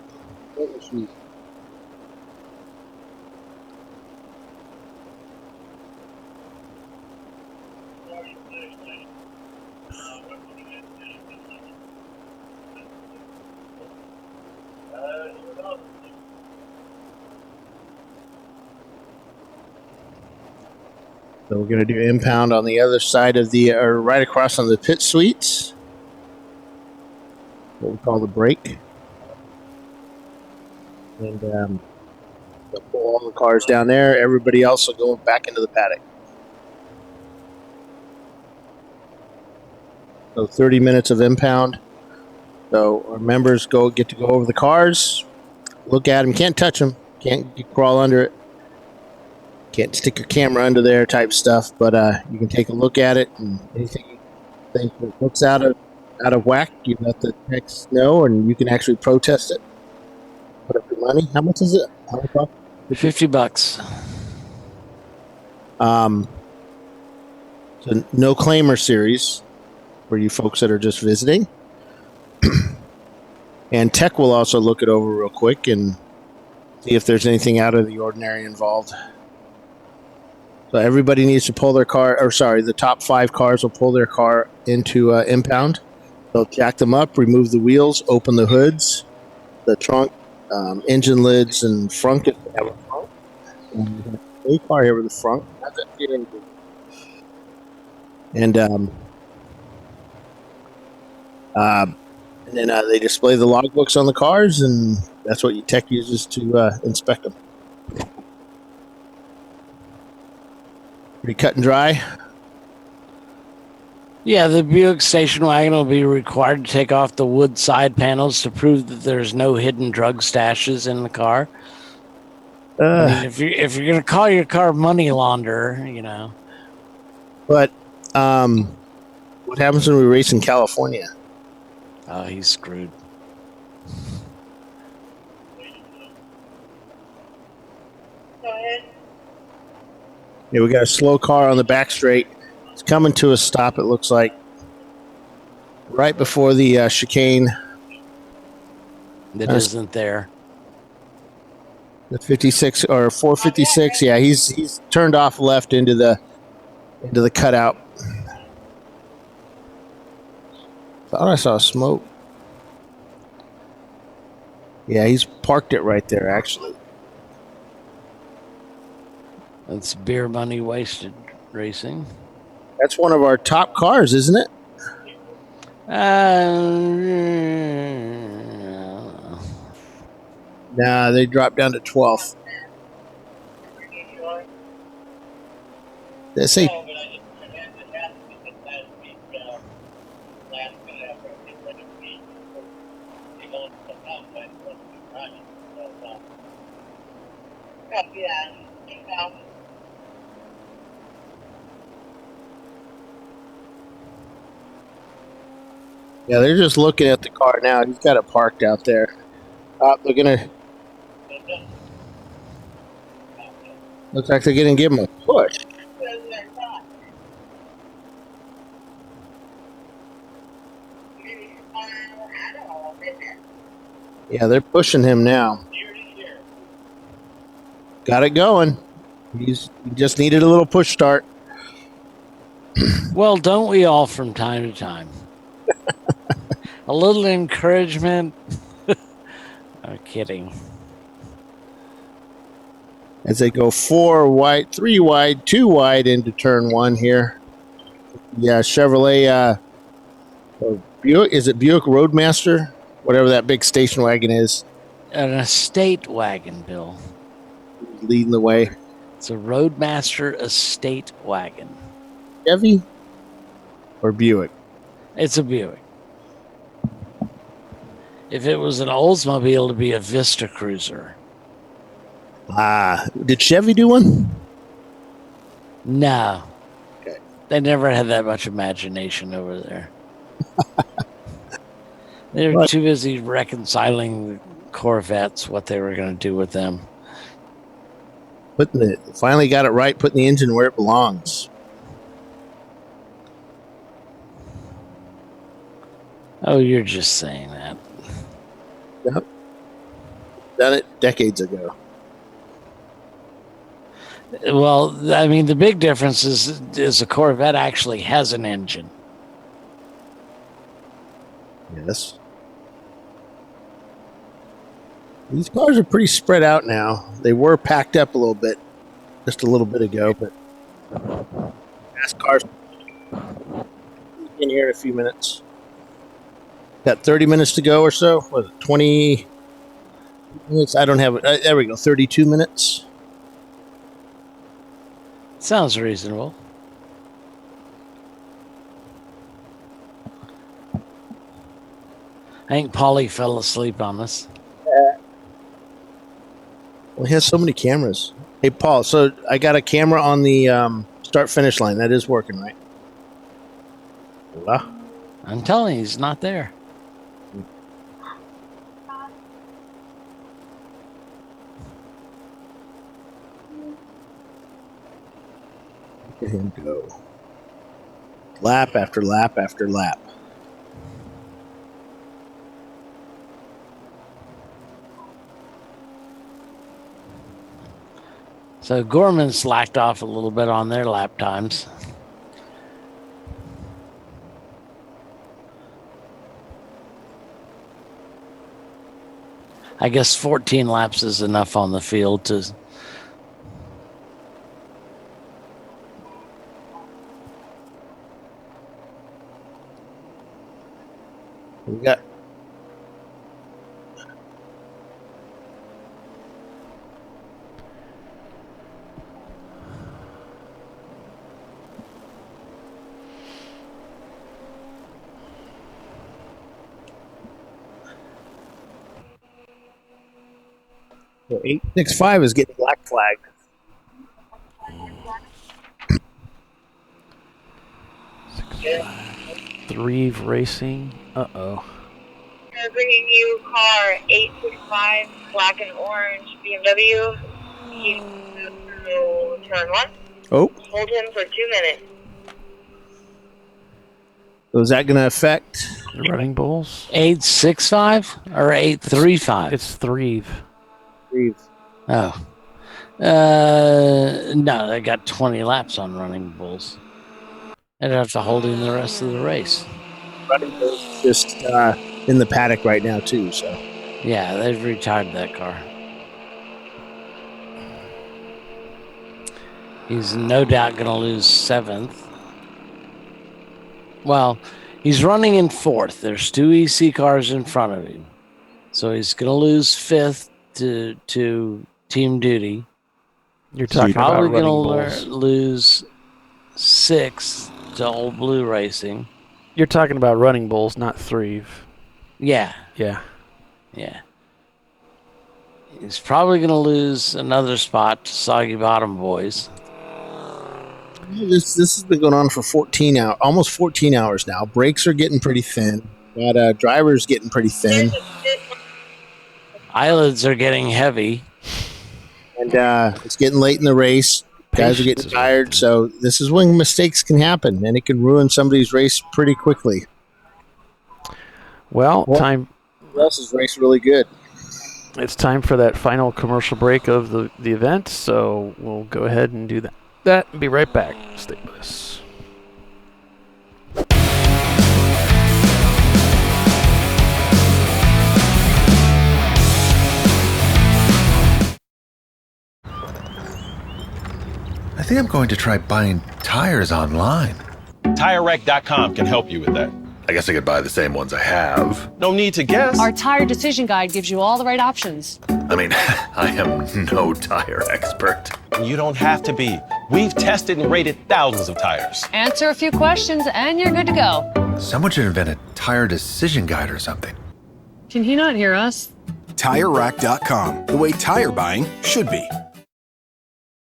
So we're going to do impound on the other side of or right across on the pit suites. What we call the break. And they'll pull all the cars down there. Everybody else will go back into the paddock. So 30 minutes of impound. So our members get to go over the cars, look at them. Can't touch them. Can't crawl under it. Can't stick your camera under there type stuff, but you can take a look at it, and anything you think that looks out of whack, you let the techs know, and you can actually protest it. Put up your money. How much is it? $50. So no claimer series for you folks that are just visiting. And tech will also look it over real quick and see if there's anything out of the ordinary involved. So everybody needs to pull their car, the top 5 cars will pull their car into impound. They'll jack them up, remove the wheels, open the hoods, the trunk, engine lids, and front if they have a front. And we have a car here with the front. How's that feeling? And And then they display the logbooks on the cars, and that's what your tech uses to inspect them. Pretty cut and dry. Yeah, the Buick station wagon will be required to take off the wood side panels to prove that there's no hidden drug stashes in the car. I mean, if you're gonna call your car money launderer, you know. But what happens when we race in California? Oh, he's screwed. Yeah, we got a slow car on the back straight. It's coming to a stop, it looks like. Right before the chicane. That isn't there. The 56 or 456, yeah, he's turned off left into the cutout. Thought I saw smoke. Yeah, he's parked it right there, actually. That's beer money wasted racing. That's one of our top cars, isn't it? Nah, they dropped down to 12th. They say yeah, they're just looking at the car now. He's got it parked out there. They're gonna. Looks like they're gonna give him a push. Yeah, they're pushing him now. Got it going. He just needed a little push start. Well, don't we all from time to time? A little encouragement. I'm kidding. As they go 4 wide, 3 wide, 2 wide into turn 1 here. Yeah, Chevrolet. Buick, is it Buick Roadmaster? Whatever that big station wagon is. An estate wagon, Bill. Leading the way. It's a Roadmaster estate wagon. Chevy or Buick? It's a Buick. If it was an Oldsmobile, it'd be a Vista Cruiser. Did Chevy do one? No. Okay. They never had that much imagination over there. They were too busy reconciling Corvettes, what they were going to do with them. Finally got it right, putting the engine where it belongs. Oh, you're just saying that. Yep. Done it decades ago. Well, I mean, the big difference is a Corvette actually has an engine. Yes. These cars are pretty spread out now. They were packed up a little bit just a little bit ago, but fast cars in here in a few minutes. Got 30 minutes to go or so. Was it 20 minutes? I don't have it. There we go. 32 minutes. Sounds reasonable. I think Paulie fell asleep on us. Well, he has so many cameras. Hey, Paul, so I got a camera on the start-finish line. That is working, right? Hola. I'm telling you, he's not there. Look at him go. Lap after lap after lap. So Gorman slacked off a little bit on their lap times. I guess 14 laps is enough on the field to... We got So 865 is getting black flagged. Threve Racing. Uh-oh. They're bringing you car 865, black and orange BMW. He's to turn 1. Oh. Hold him for 2 minutes. So is that going to affect the Running Bulls? 865 or 835? It's Threve. Threve. Oh. No, they got 20 laps on Running Bulls. They'd have to hold him the rest of the race. Running Bulls just in the paddock right now, too. So yeah, they've retired that car. He's no doubt going to lose 7th. Well, he's running in 4th. There's 2 EC cars in front of him. So he's going to lose 5th to Team Duty. You're talking about probably Running going Bulls. to lose 6th to Old Blue Racing. You're talking about Running Bulls, not Threve. Yeah. Yeah. Yeah. He's probably going to lose another spot to Soggy Bottom Boys. this has been going on for 14 hours, almost 14 hours now. Brakes are getting pretty thin. Got drivers getting pretty thin. Eyelids are getting heavy. And it's getting late in the race. Guys are getting tired. So this is when mistakes can happen, and it can ruin somebody's race pretty quickly. Well, time. Russ's race really good. It's time for that final commercial break of the event, so we'll go ahead and do that and be right back. Stay with us. I think I'm going to try buying tires online. TireRack.com can help you with that. I guess I could buy the same ones I have. No need to guess. Our tire decision guide gives you all the right options. I mean, I am no tire expert. You don't have to be. We've tested and rated thousands of tires. Answer a few questions and you're good to go. Someone should invent a tire decision guide or something. Can he not hear us? TireRack.com, the way tire buying should be.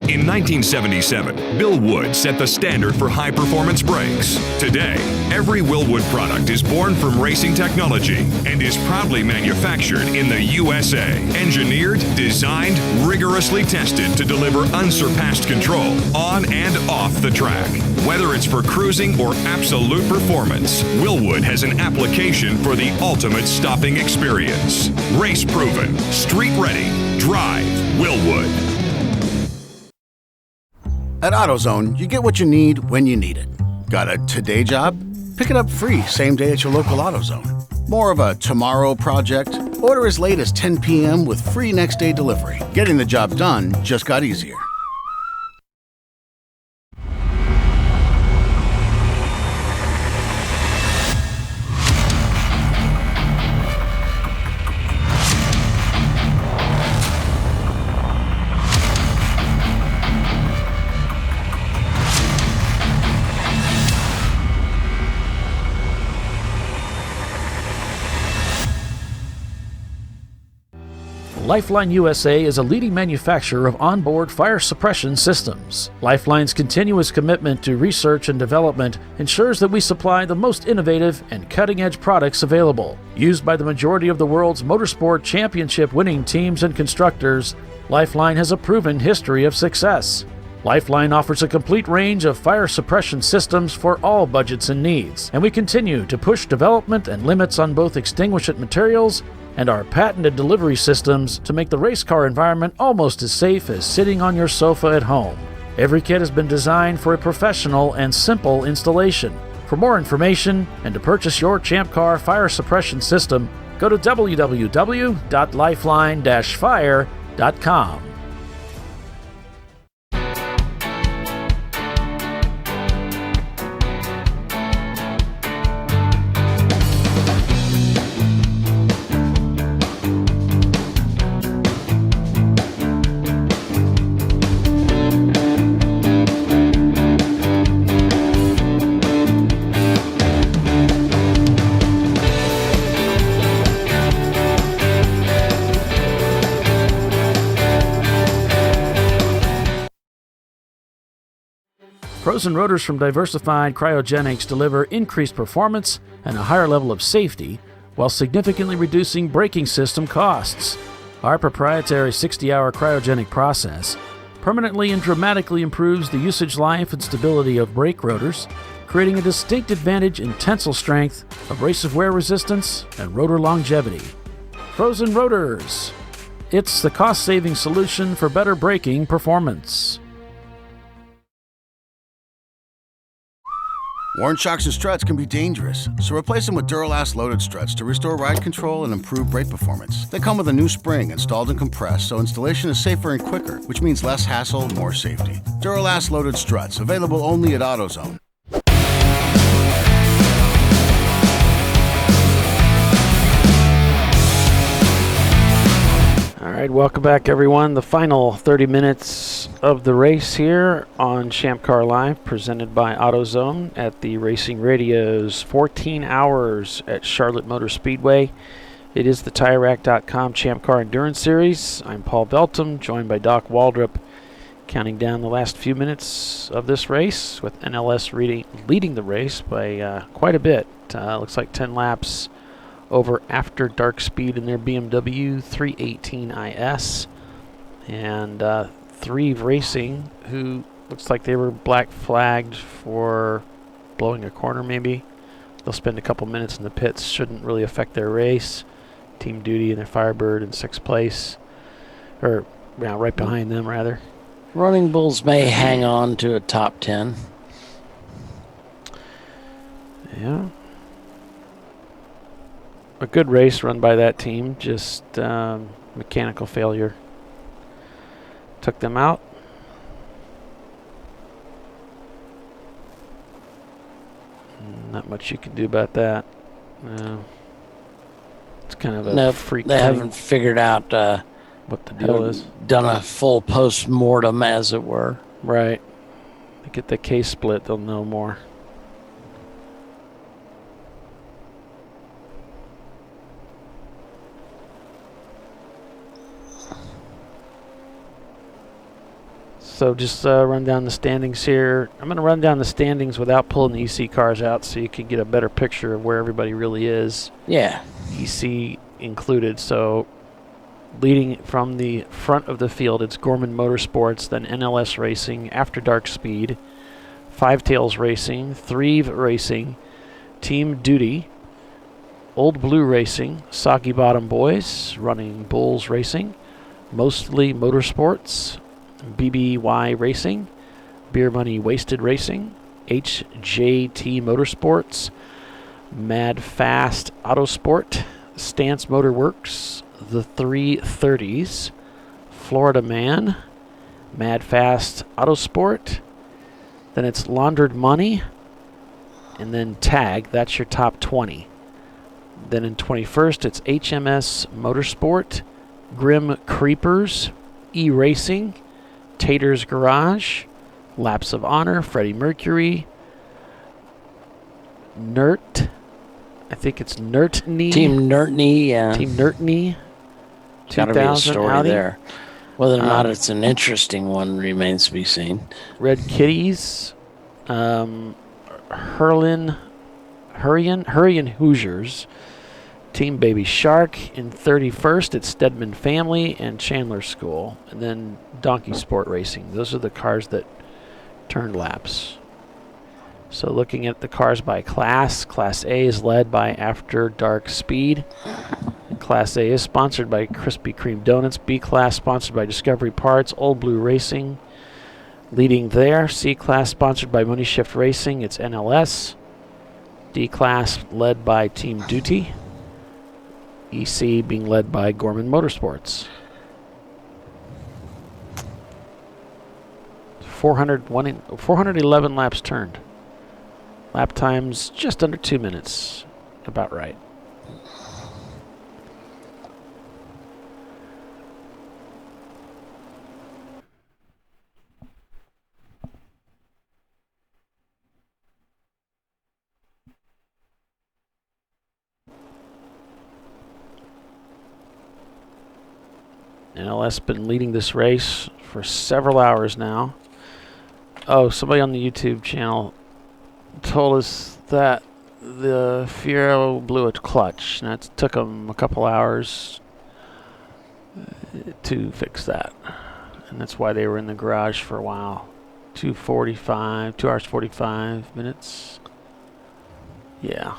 In 1977, Bill Wood set the standard for high-performance brakes. Today, every Willwood product is born from racing technology and is proudly manufactured in the USA. Engineered, designed, rigorously tested to deliver unsurpassed control on and off the track. Whether it's for cruising or absolute performance, Willwood has an application for the ultimate stopping experience. Race-proven, street-ready, drive Willwood. At AutoZone, you get what you need when you need it. Got a today job? Pick it up free same day at your local AutoZone. More of a tomorrow project? Order as late as 10 p.m. with free next day delivery. Getting the job done just got easier. Lifeline USA is a leading manufacturer of onboard fire suppression systems. Lifeline's continuous commitment to research and development ensures that we supply the most innovative and cutting-edge products available. Used by the majority of the world's motorsport championship-winning teams and constructors, Lifeline has a proven history of success. Lifeline offers a complete range of fire suppression systems for all budgets and needs, and we continue to push development and limits on both extinguishant materials and our patented delivery systems to make the race car environment almost as safe as sitting on your sofa at home. Every kit has been designed for a professional and simple installation. For more information and to purchase your ChampCar fire suppression system, go to www.lifeline-fire.com. Frozen rotors from Diversified Cryogenics deliver increased performance and a higher level of safety while significantly reducing braking system costs. Our proprietary 60-hour cryogenic process permanently and dramatically improves the usage life and stability of brake rotors, creating a distinct advantage in tensile strength, abrasive wear resistance, and rotor longevity. Frozen rotors. It's the cost-saving solution for better braking performance. Worn shocks and struts can be dangerous, so replace them with Duralast loaded struts to restore ride control and improve brake performance. They come with a new spring installed and compressed, so installation is safer and quicker, which means less hassle, more safety. Duralast loaded struts, available only at AutoZone. All right, welcome back, everyone. The final 30 minutes of the race here on ChampCar.Live, presented by AutoZone at the Racing Radio's 14 Hours at Charlotte Motor Speedway. It is the TireRack.com Champ Car Endurance Series. I'm Paul Belton, joined by Doc Waldrop, counting down the last few minutes of this race, with NLS leading the race by quite a bit. Looks like 10 laps over After Dark Speed in their BMW 318 IS, and Three Racing, who looks like they were black flagged for blowing a corner maybe. They'll spend a couple minutes in the pits, shouldn't really affect their race. Team Duty and their Firebird in 6th place, or right behind them rather. Running Bulls may hang on to a top 10. Yeah. A good race run by that team, just mechanical failure took them out. Not much you can do about that. It's kind of a freak they thing. haven't figured out what the deal is. Done a full post-mortem, as it were. Right. They get the case split, they'll know more. So just run down the standings here. I'm going to run down the standings without pulling the EC cars out so you can get a better picture of where everybody really is. Yeah. EC included. So leading from the front of the field, it's Gorman Motorsports, then NLS Racing, After Dark Speed, Five Tails Racing, Threve Racing, Team Duty, Old Blue Racing, Soggy Bottom Boys, Running Bulls Racing, Mostly Motorsports, BBY Racing, Beer Money Wasted Racing, HJT Motorsports, Mad Fast Autosport, Stance Motorworks, the 330s, Florida Man, Mad Fast Autosport, then it's Laundered Money, and then Tag. That's your top 20. Then in 21st, it's HMS Motorsport, Grim Creepers, E-Racing, Tater's Garage, Laps of Honor, Freddie Mercury, Nert, I think it's Nertney. Team Nertney, yeah. Team Nertney. Gotta be a story Audi. there. Whether or not it's an interesting one remains to be seen. Red Kitties, Hurrien Hoosiers, Team Baby Shark. In 31st, it's Stedman Family and Chandler School. And then Donkey Sport Racing. Those are the cars that turned laps. So looking at the cars by class, Class A is led by After Dark Speed. Class A is sponsored by Krispy Kreme Donuts. B Class sponsored by Discovery Parts. Old Blue Racing leading there. C Class sponsored by Money Shift Racing. It's NLS. D Class led by Team Duty. EC being led by Gorman Motorsports. 411 laps turned. Lap times just under 2 minutes. About right. NLS been leading this race for several hours now. Oh, somebody on the YouTube channel told us that the Fiero blew a clutch, and it took them a couple hours to fix that. And that's why they were in the garage for a while. 2 hours 45 minutes. Yeah.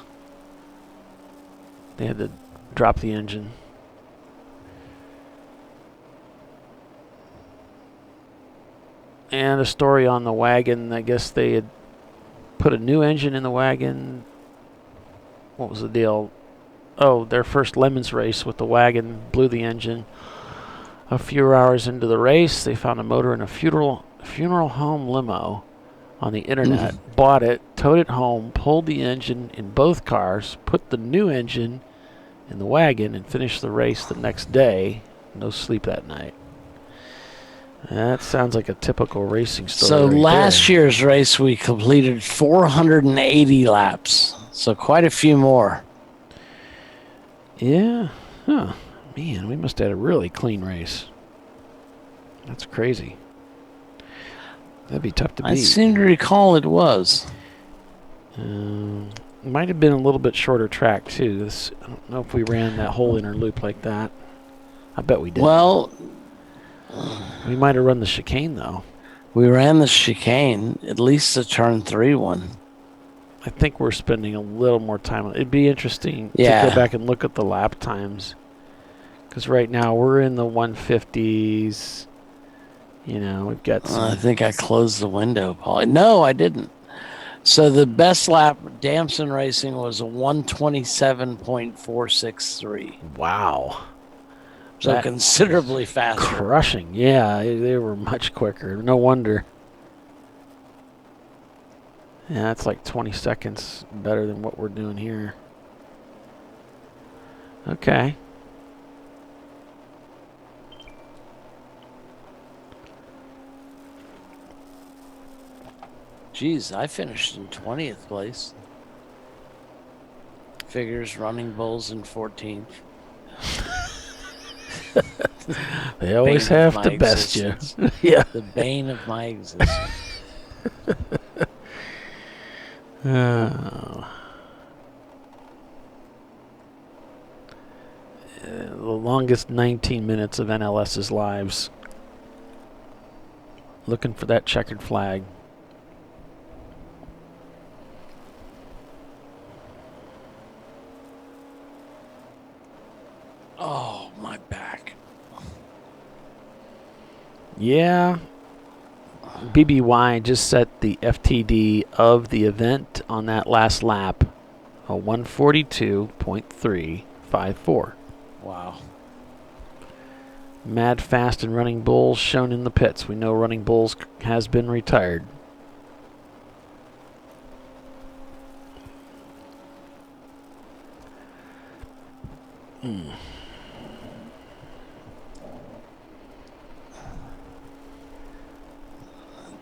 They had to drop the engine. And a story on the wagon, I guess they had put a new engine in the wagon. What was the deal? Oh, their first Lemons race with the wagon blew the engine. A few hours into the race, they found a motor in a funeral home limo on the internet, bought it, towed it home, pulled the engine in both cars, put the new engine in the wagon, and finished the race the next day. No sleep that night. That sounds like a typical racing story. So right last there. year's race, we completed 480 laps. So quite a few more. Yeah. Huh. Man, we must have had a really clean race. That's crazy. That'd be tough to beat. I seem to recall it was. Might have been a little bit shorter track, too. I don't know if we ran that whole inner loop like that. I bet we did. Well, we might have run the chicane, though. We ran the chicane, at least the turn 3 one. I think we're spending a little more time. It'd be interesting to go back and look at the lap times. Because right now we're in the 150s. You know, we've got some... I think I closed the window, Paul. No, I didn't. So the best lap Damson Racing was a 127.463. Wow. So that considerably faster. Crushing. Yeah, they were much quicker. No wonder. Yeah, that's like 20 seconds better than what we're doing here. Okay. Geez, I finished in 20th place. Figures Running Bulls in 14th. They always have to best you. Yeah. The bane of my existence. The longest 19 minutes of NLS's lives. Looking for that checkered flag. Oh, my back. Yeah. BBY just set the FTD of the event on that last lap, a 142.354. Wow. Mad Fast and Running Bulls shown in the pits. We know Running Bulls has been retired.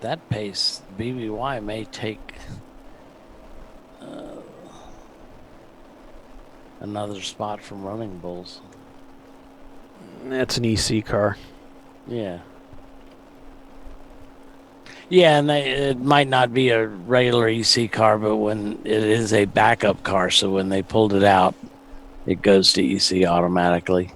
That pace, BBY may take another spot from Running Bulls. That's an EC car. Yeah. Yeah, and it might not be a regular EC car, but when it is a backup car, so when they pulled it out, it goes to EC automatically.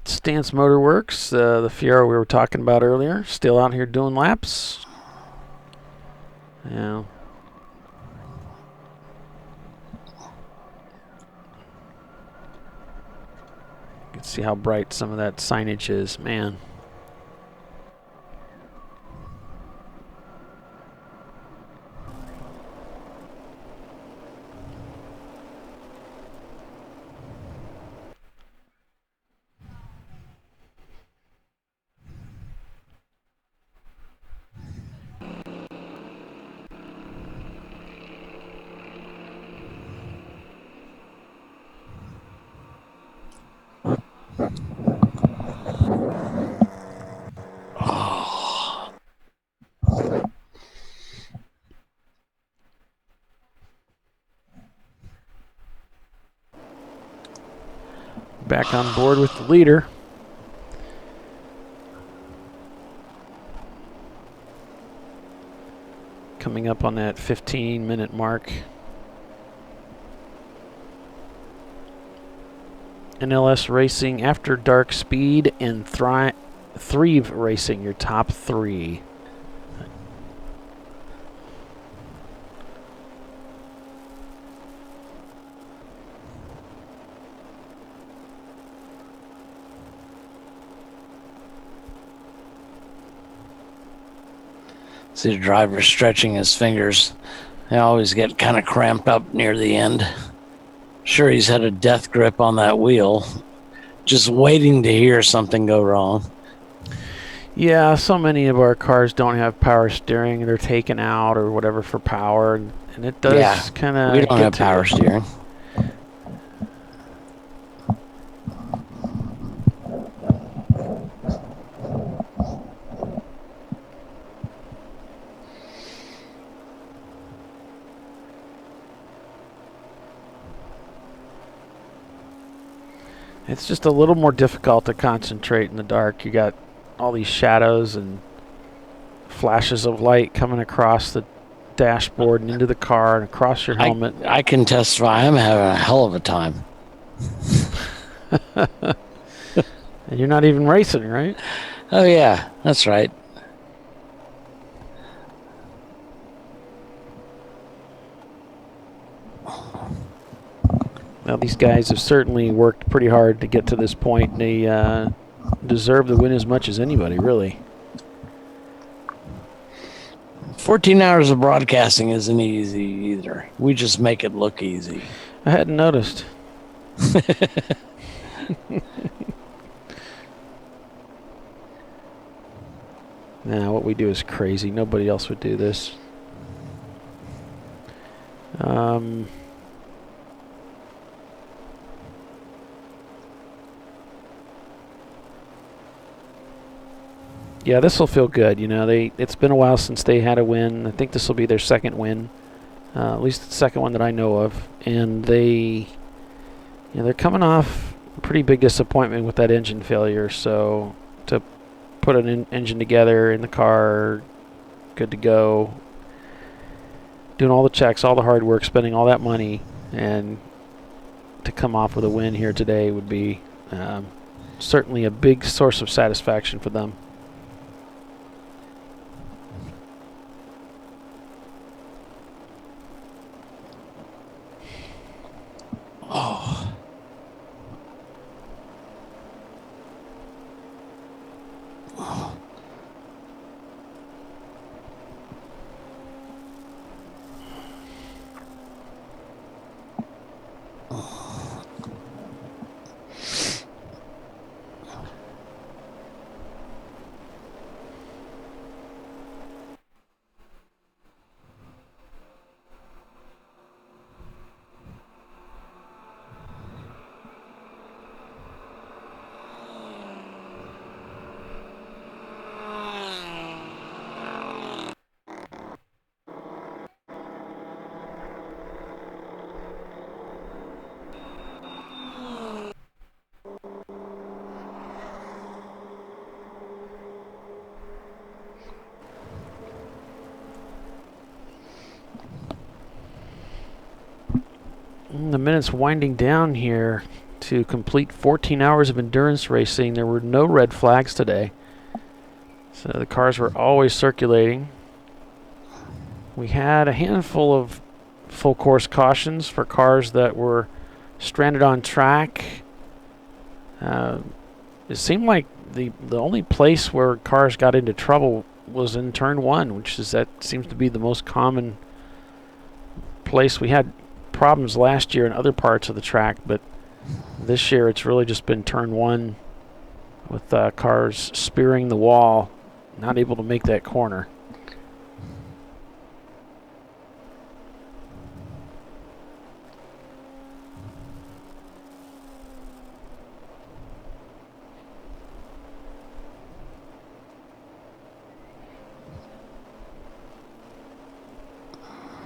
Stance Motor Works, the Fiero we were talking about earlier, still out here doing laps. Yeah. You can see how bright some of that signage is, man. back on board with the leader. Coming up on that 15-minute mark. NLS Racing, After Dark Speed, and Thrive Racing, your top three. See the driver stretching his fingers. They always get kind of cramped up near the end. Sure, he's had a death grip on that wheel, just waiting to hear something go wrong. Yeah, so many of our cars don't have power steering. They're taken out or whatever for power, and it does kind of. We don't have power steering. It's just a little more difficult to concentrate in the dark. You got all these shadows and flashes of light coming across the dashboard and into the car and across your helmet. I can testify I'm having a hell of a time. And you're not even racing, right? Oh, yeah, that's right. Well, these guys have certainly worked pretty hard to get to this point. And they deserve the win as much as anybody, really. 14 hours of broadcasting isn't easy either. We just make it look easy. I hadn't noticed. Nah, what we do is crazy. Nobody else would do this. Yeah, this will feel good. You know, it's been a while since they had a win. I think this will be their second win, at least the second one that I know of. And they're coming off a pretty big disappointment with that engine failure. So to put an engine together in the car, good to go, doing all the checks, all the hard work, spending all that money, and to come off with a win here today would be certainly a big source of satisfaction for them. Oh. The minute's winding down here to complete 14 hours of endurance racing. There were no red flags today, so the cars were always circulating. We had a handful of full course cautions for cars that were stranded on track. It seemed like the only place where cars got into trouble was in turn one, that seems to be the most common place. We had problems last year in other parts of the track, but this year it's really just been turn one with cars spearing the wall, not able to make that corner.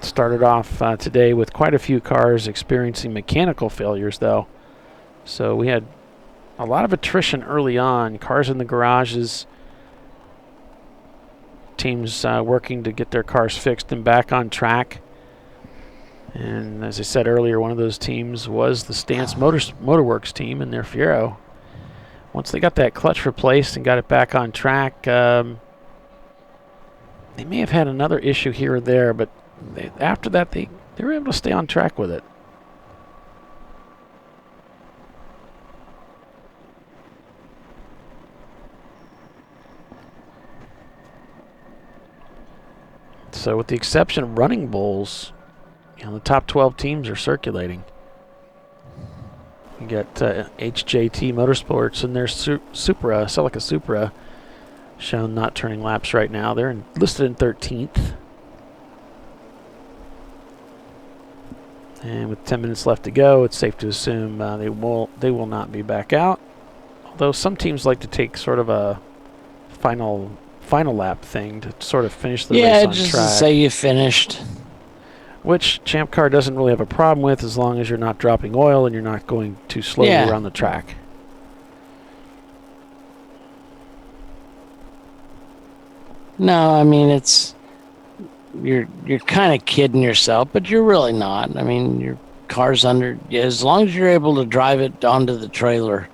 Started off today with quite a few cars experiencing mechanical failures, though. So we had a lot of attrition early on. Cars in the garages. Teams working to get their cars fixed and back on track. And as I said earlier, one of those teams was the Stance Motorworks team in their Fiero. Once they got that clutch replaced and got it back on track, they may have had another issue here or there, but after that they were able to stay on track with it. So with the exception of Running Bulls, the top 12 teams are circulating. You got HJT Motorsports and their Supra, Celica Supra, shown not turning laps right now. They're listed in 13th. And with 10 minutes left to go, it's safe to assume they will not be back out. Although some teams like to take sort of a final lap thing to sort of finish the race on track. Yeah, just to say you finished. Which Champ Car doesn't really have a problem with as long as you're not dropping oil and you're not going too slowly around the track. No, I mean, you're kind of kidding yourself, but you're really not. I mean, your car's as long as you're able to drive it onto the trailer,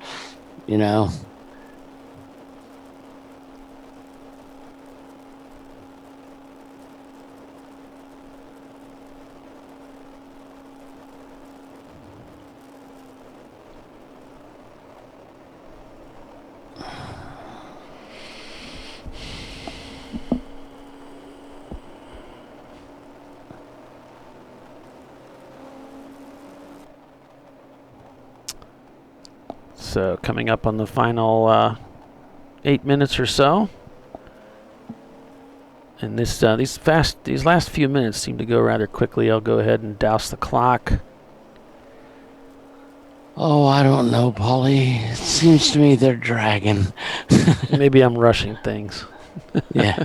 So coming up on the final 8 minutes or so, and these last few minutes seem to go rather quickly. I'll go ahead and douse the clock. Oh, I don't know, Paulie. It seems to me they're dragging. Maybe I'm rushing things. Yeah.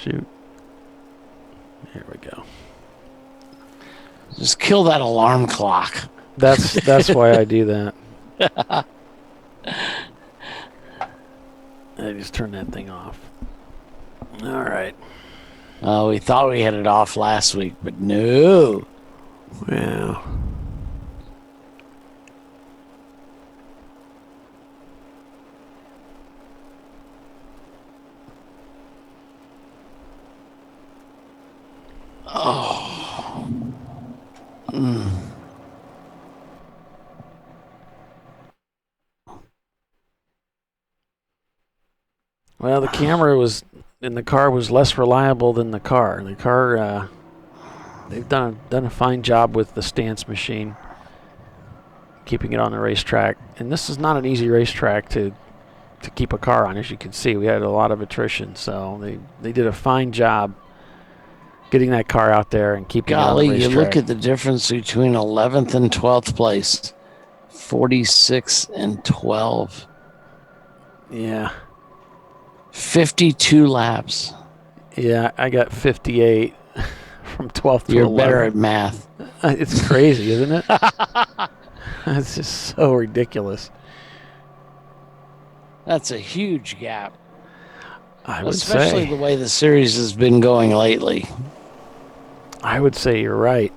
Shoot. Here we go. Just kill that alarm clock. That's why I do that. I just turn that thing off. All right. Oh, we thought we had it off last week, but no. Well. Oh. Well, the camera in the car was less reliable than the car. The car, they've done a fine job with the Stance machine, keeping it on the racetrack. And this is not an easy racetrack to keep a car on, as you can see. We had a lot of attrition, so they did a fine job getting that car out there and keeping it on the racetrack. You look at the difference between 11th and 12th place. 46 and 12. Yeah. 52 laps. Yeah, I got 58 from 12th to 11th. You're better at math. It's crazy, isn't it? It's just so ridiculous. That's a huge gap. I would say. Especially the way the series has been going lately. I would say you're right.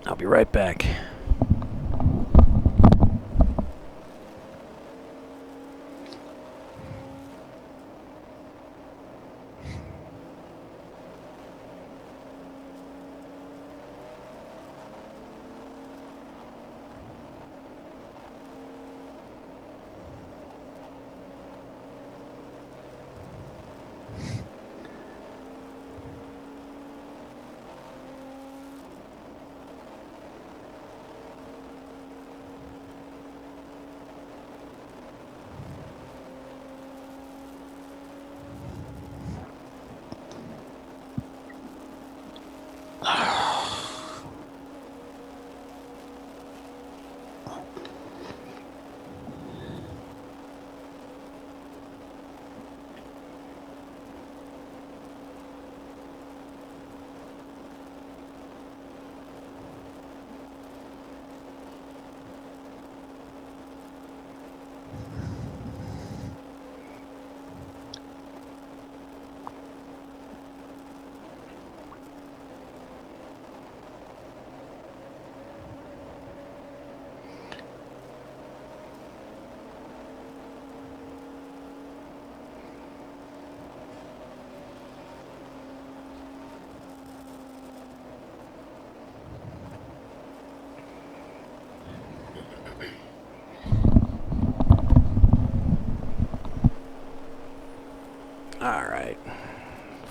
I'll be right back.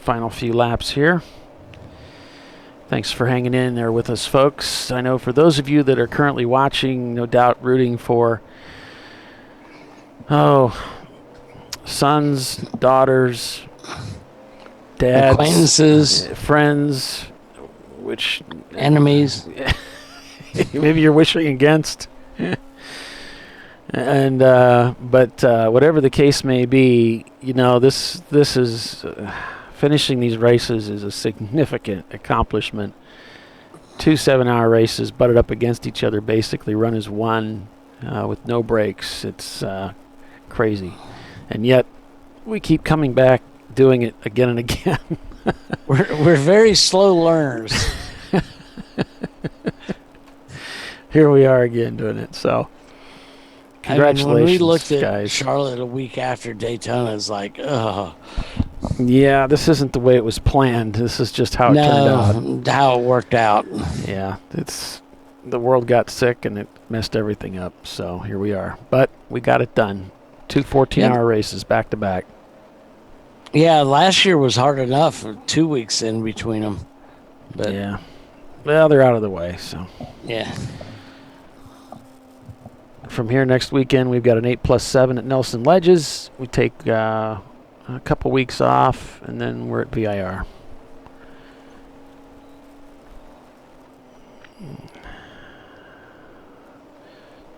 final few laps here. Thanks for hanging in there with us, folks. I know for those of you that are currently watching, no doubt rooting for, sons, daughters, dads, acquaintances, friends, which enemies. Maybe you're wishing against. And but whatever the case may be, this is finishing these races is a significant accomplishment. 2 7-hour races butted up against each other, basically run as one with no breaks. It's crazy, and yet we keep coming back, doing it again and again. We're very slow learners. Here we are again doing it. So. Congratulations, when we looked at guys. Charlotte a week after Daytona, it's like, ugh. Yeah, this isn't the way it was planned. This is just how it turned out. How it worked out. Yeah, the world got sick and it messed everything up. So here we are. But we got it done. 2 14-hour races back to back. Yeah, last year was hard enough. 2 weeks in between them. But yeah. Well, they're out of the way. So yeah. From here next weekend, we've got an 8+7 at Nelson Ledges. We take a couple weeks off, and then we're at VIR.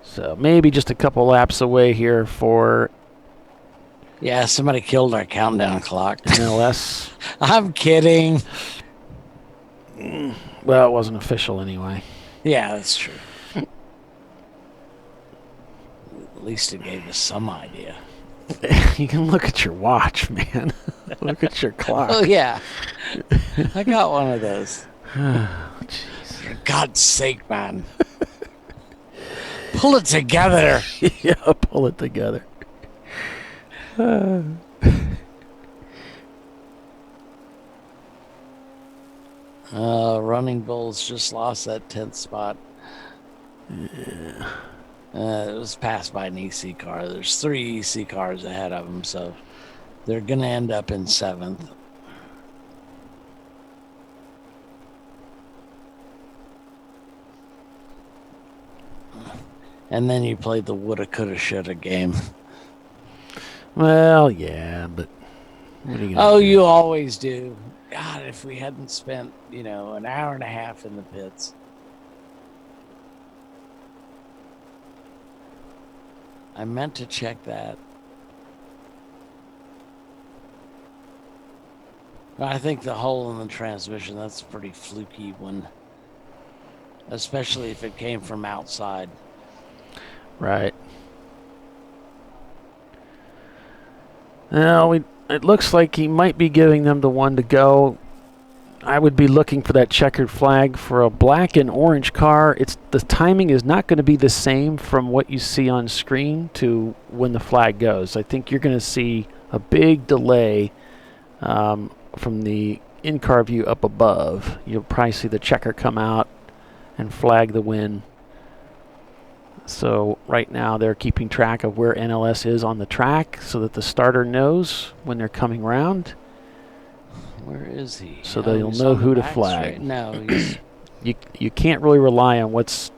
So maybe just a couple laps away here for... Yeah, somebody killed our countdown clock. NLS. I'm kidding. Well, it wasn't official anyway. Yeah, that's true. At least it gave us some idea. You can look at your watch, man. Look at your clock. Oh, yeah. I got one of those. Jeez. For God's sake, man. Pull it together. Yeah, pull it together. Running Bulls just lost that 10th spot. Yeah. It was passed by an EC car. There's 3 EC cars ahead of them, so they're going to end up in 7th. And then you played the woulda, coulda, shoulda game. Well, yeah, but what are you gonna do? You always do. God, if we hadn't spent, an hour and a half in the pits. I meant to check that. I think the hole in the transmission, that's a pretty fluky one. Especially if it came from outside. Right. Now, it looks like he might be giving them the one to go. I would be looking for that checkered flag for a black and orange car. The timing is not going to be the same from what you see on screen to when the flag goes. I think you're going to see a big delay from the in-car view up above. You'll probably see the checker come out and flag the win. So right now they're keeping track of where NLS is on the track so that the starter knows when they're coming round. Where is he? So they'll know who to flag. No, he's... you can't really rely on what's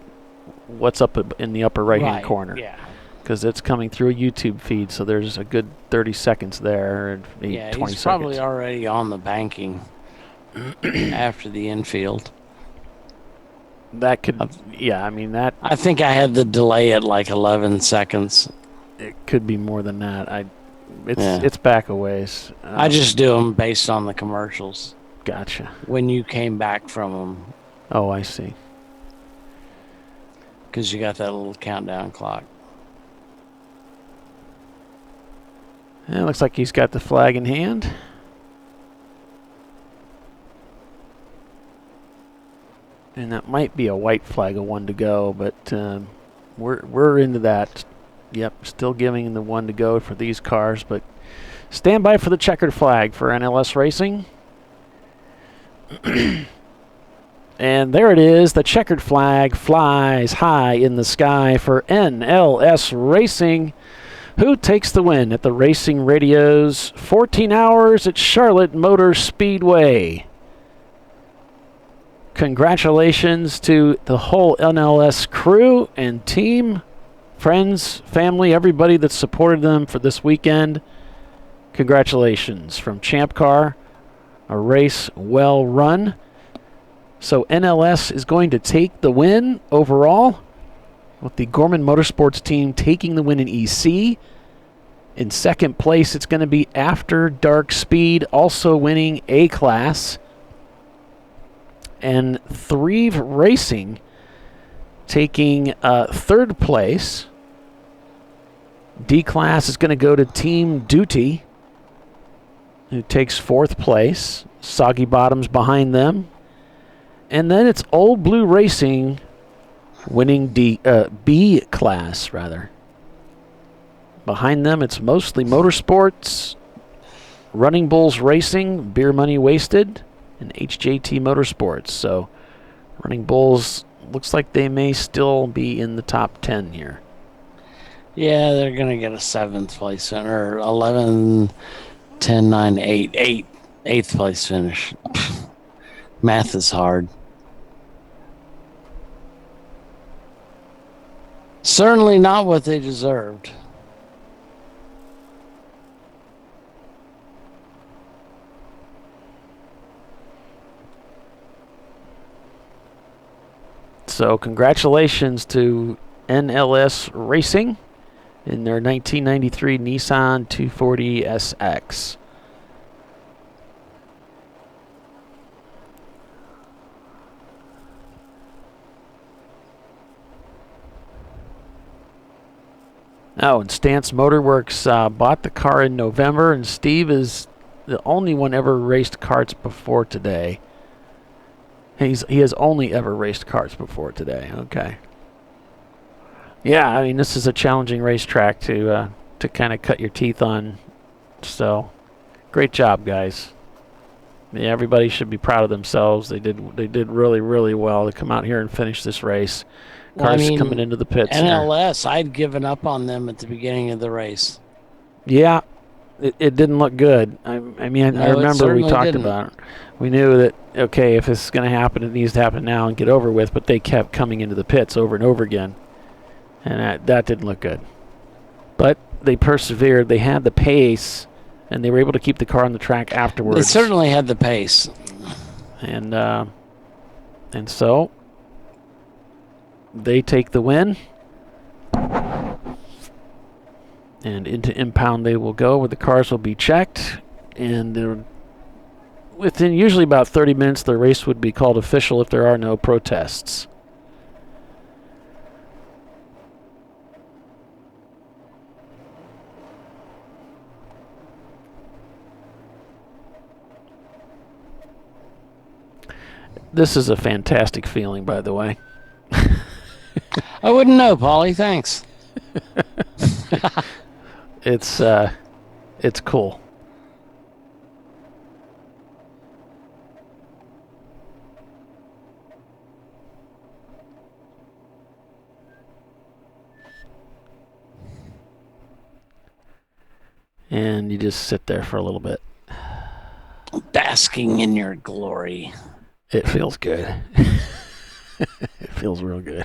up in the upper right-hand corner. Yeah. Because it's coming through a YouTube feed, so there's a good 30 seconds there, and maybe 20 seconds. He's probably already on the banking after the infield. That could, that... I think I had the delay at like 11 seconds. It could be more than that. It's back a ways. I just do them based on the commercials. Gotcha. When you came back from them. Oh, I see. Because you got that little countdown clock. It looks like he's got the flag in hand. And that might be a white flag, a one to go, but we're into that. Yep, still giving the one to go for these cars, but stand by for the checkered flag for NLS Racing. And there it is. The checkered flag flies high in the sky for NLS Racing. Who takes the win at the Racing Radio's 14 Hours at Charlotte Motor Speedway? Congratulations to the whole NLS crew and team, friends, family, everybody that supported them for this weekend. Congratulations from Champ Car, a race well run. So NLS is going to take the win overall, with the Gorman Motorsports team taking the win in EC. In second place, it's going to be After Dark Speed, also winning A-Class. And Threve Racing taking third place. D-Class is going to go to Team Duty, who takes fourth place. Soggy Bottoms behind them. And then it's Old Blue Racing winning B-Class, rather. Behind them, it's mostly Motorsports, Running Bulls Racing, Beer Money Wasted, and HJT Motorsports. So Running Bulls looks like they may still be in the top 10 here. Yeah, they're going to get a 7th place or 11, 10, 9, 8. 8th place finish. Math is hard. Certainly not what they deserved. So congratulations to NLS Racing in their 1993 Nissan 240 SX. Oh, and Stance Motorworks bought the car in November, and Steve is the only one ever raced karts before today. He has only ever raced karts before today. Okay. Yeah, I mean, this is a challenging racetrack to kind of cut your teeth on. So, great job, guys. Yeah, everybody should be proud of themselves. They did really, really well to come out here and finish this race. Cars coming into the pits. NLS, I'd given up on them at the beginning of the race. Yeah, it didn't look good. I remember we talked about it. We knew that, okay, if this is going to happen, it needs to happen now and get over with, but they kept coming into the pits over and over again. And that didn't look good. But they persevered. They had the pace, and they were able to keep the car on the track afterwards. They certainly had the pace. And so they take the win. And into impound they will go, where the cars will be checked. And within usually about 30 minutes, the race would be called official if there are no protests. This is a fantastic feeling, by the way. I wouldn't know, Paulie. Thanks. It's cool. And you just sit there for a little bit. Basking in your glory. It feels good. It feels real good.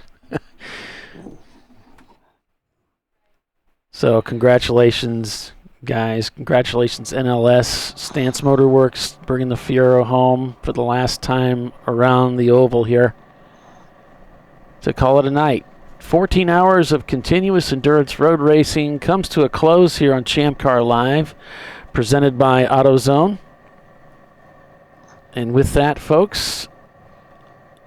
So congratulations, guys. Congratulations, NLS. Stance Motorworks bringing the Fiero home for the last time around the oval here. To call it a night. 14 hours of continuous endurance road racing comes to a close here on ChampCar.Live, presented by AutoZone. And with that, folks,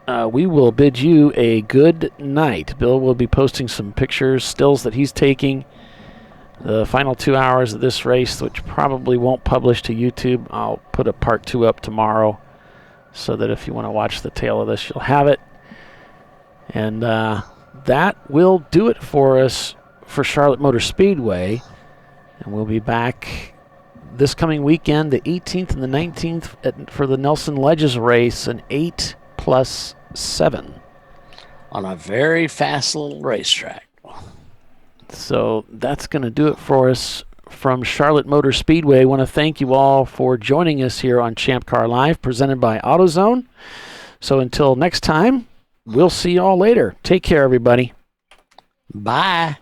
we will bid you a good night. Bill will be posting some pictures, stills that he's taking. The final 2 hours of this race, which probably won't publish to YouTube. I'll put a part 2 up tomorrow so that if you want to watch the tail of this, you'll have it. And that will do it for us for Charlotte Motor Speedway. And we'll be back this coming weekend, the 18th and the 19th, for the Nelson Ledges race, an 8+7. On a very fast little racetrack. So that's going to do it for us from Charlotte Motor Speedway. I want to thank you all for joining us here on ChampCar.Live, presented by AutoZone. So until next time, we'll see you all later. Take care, everybody. Bye.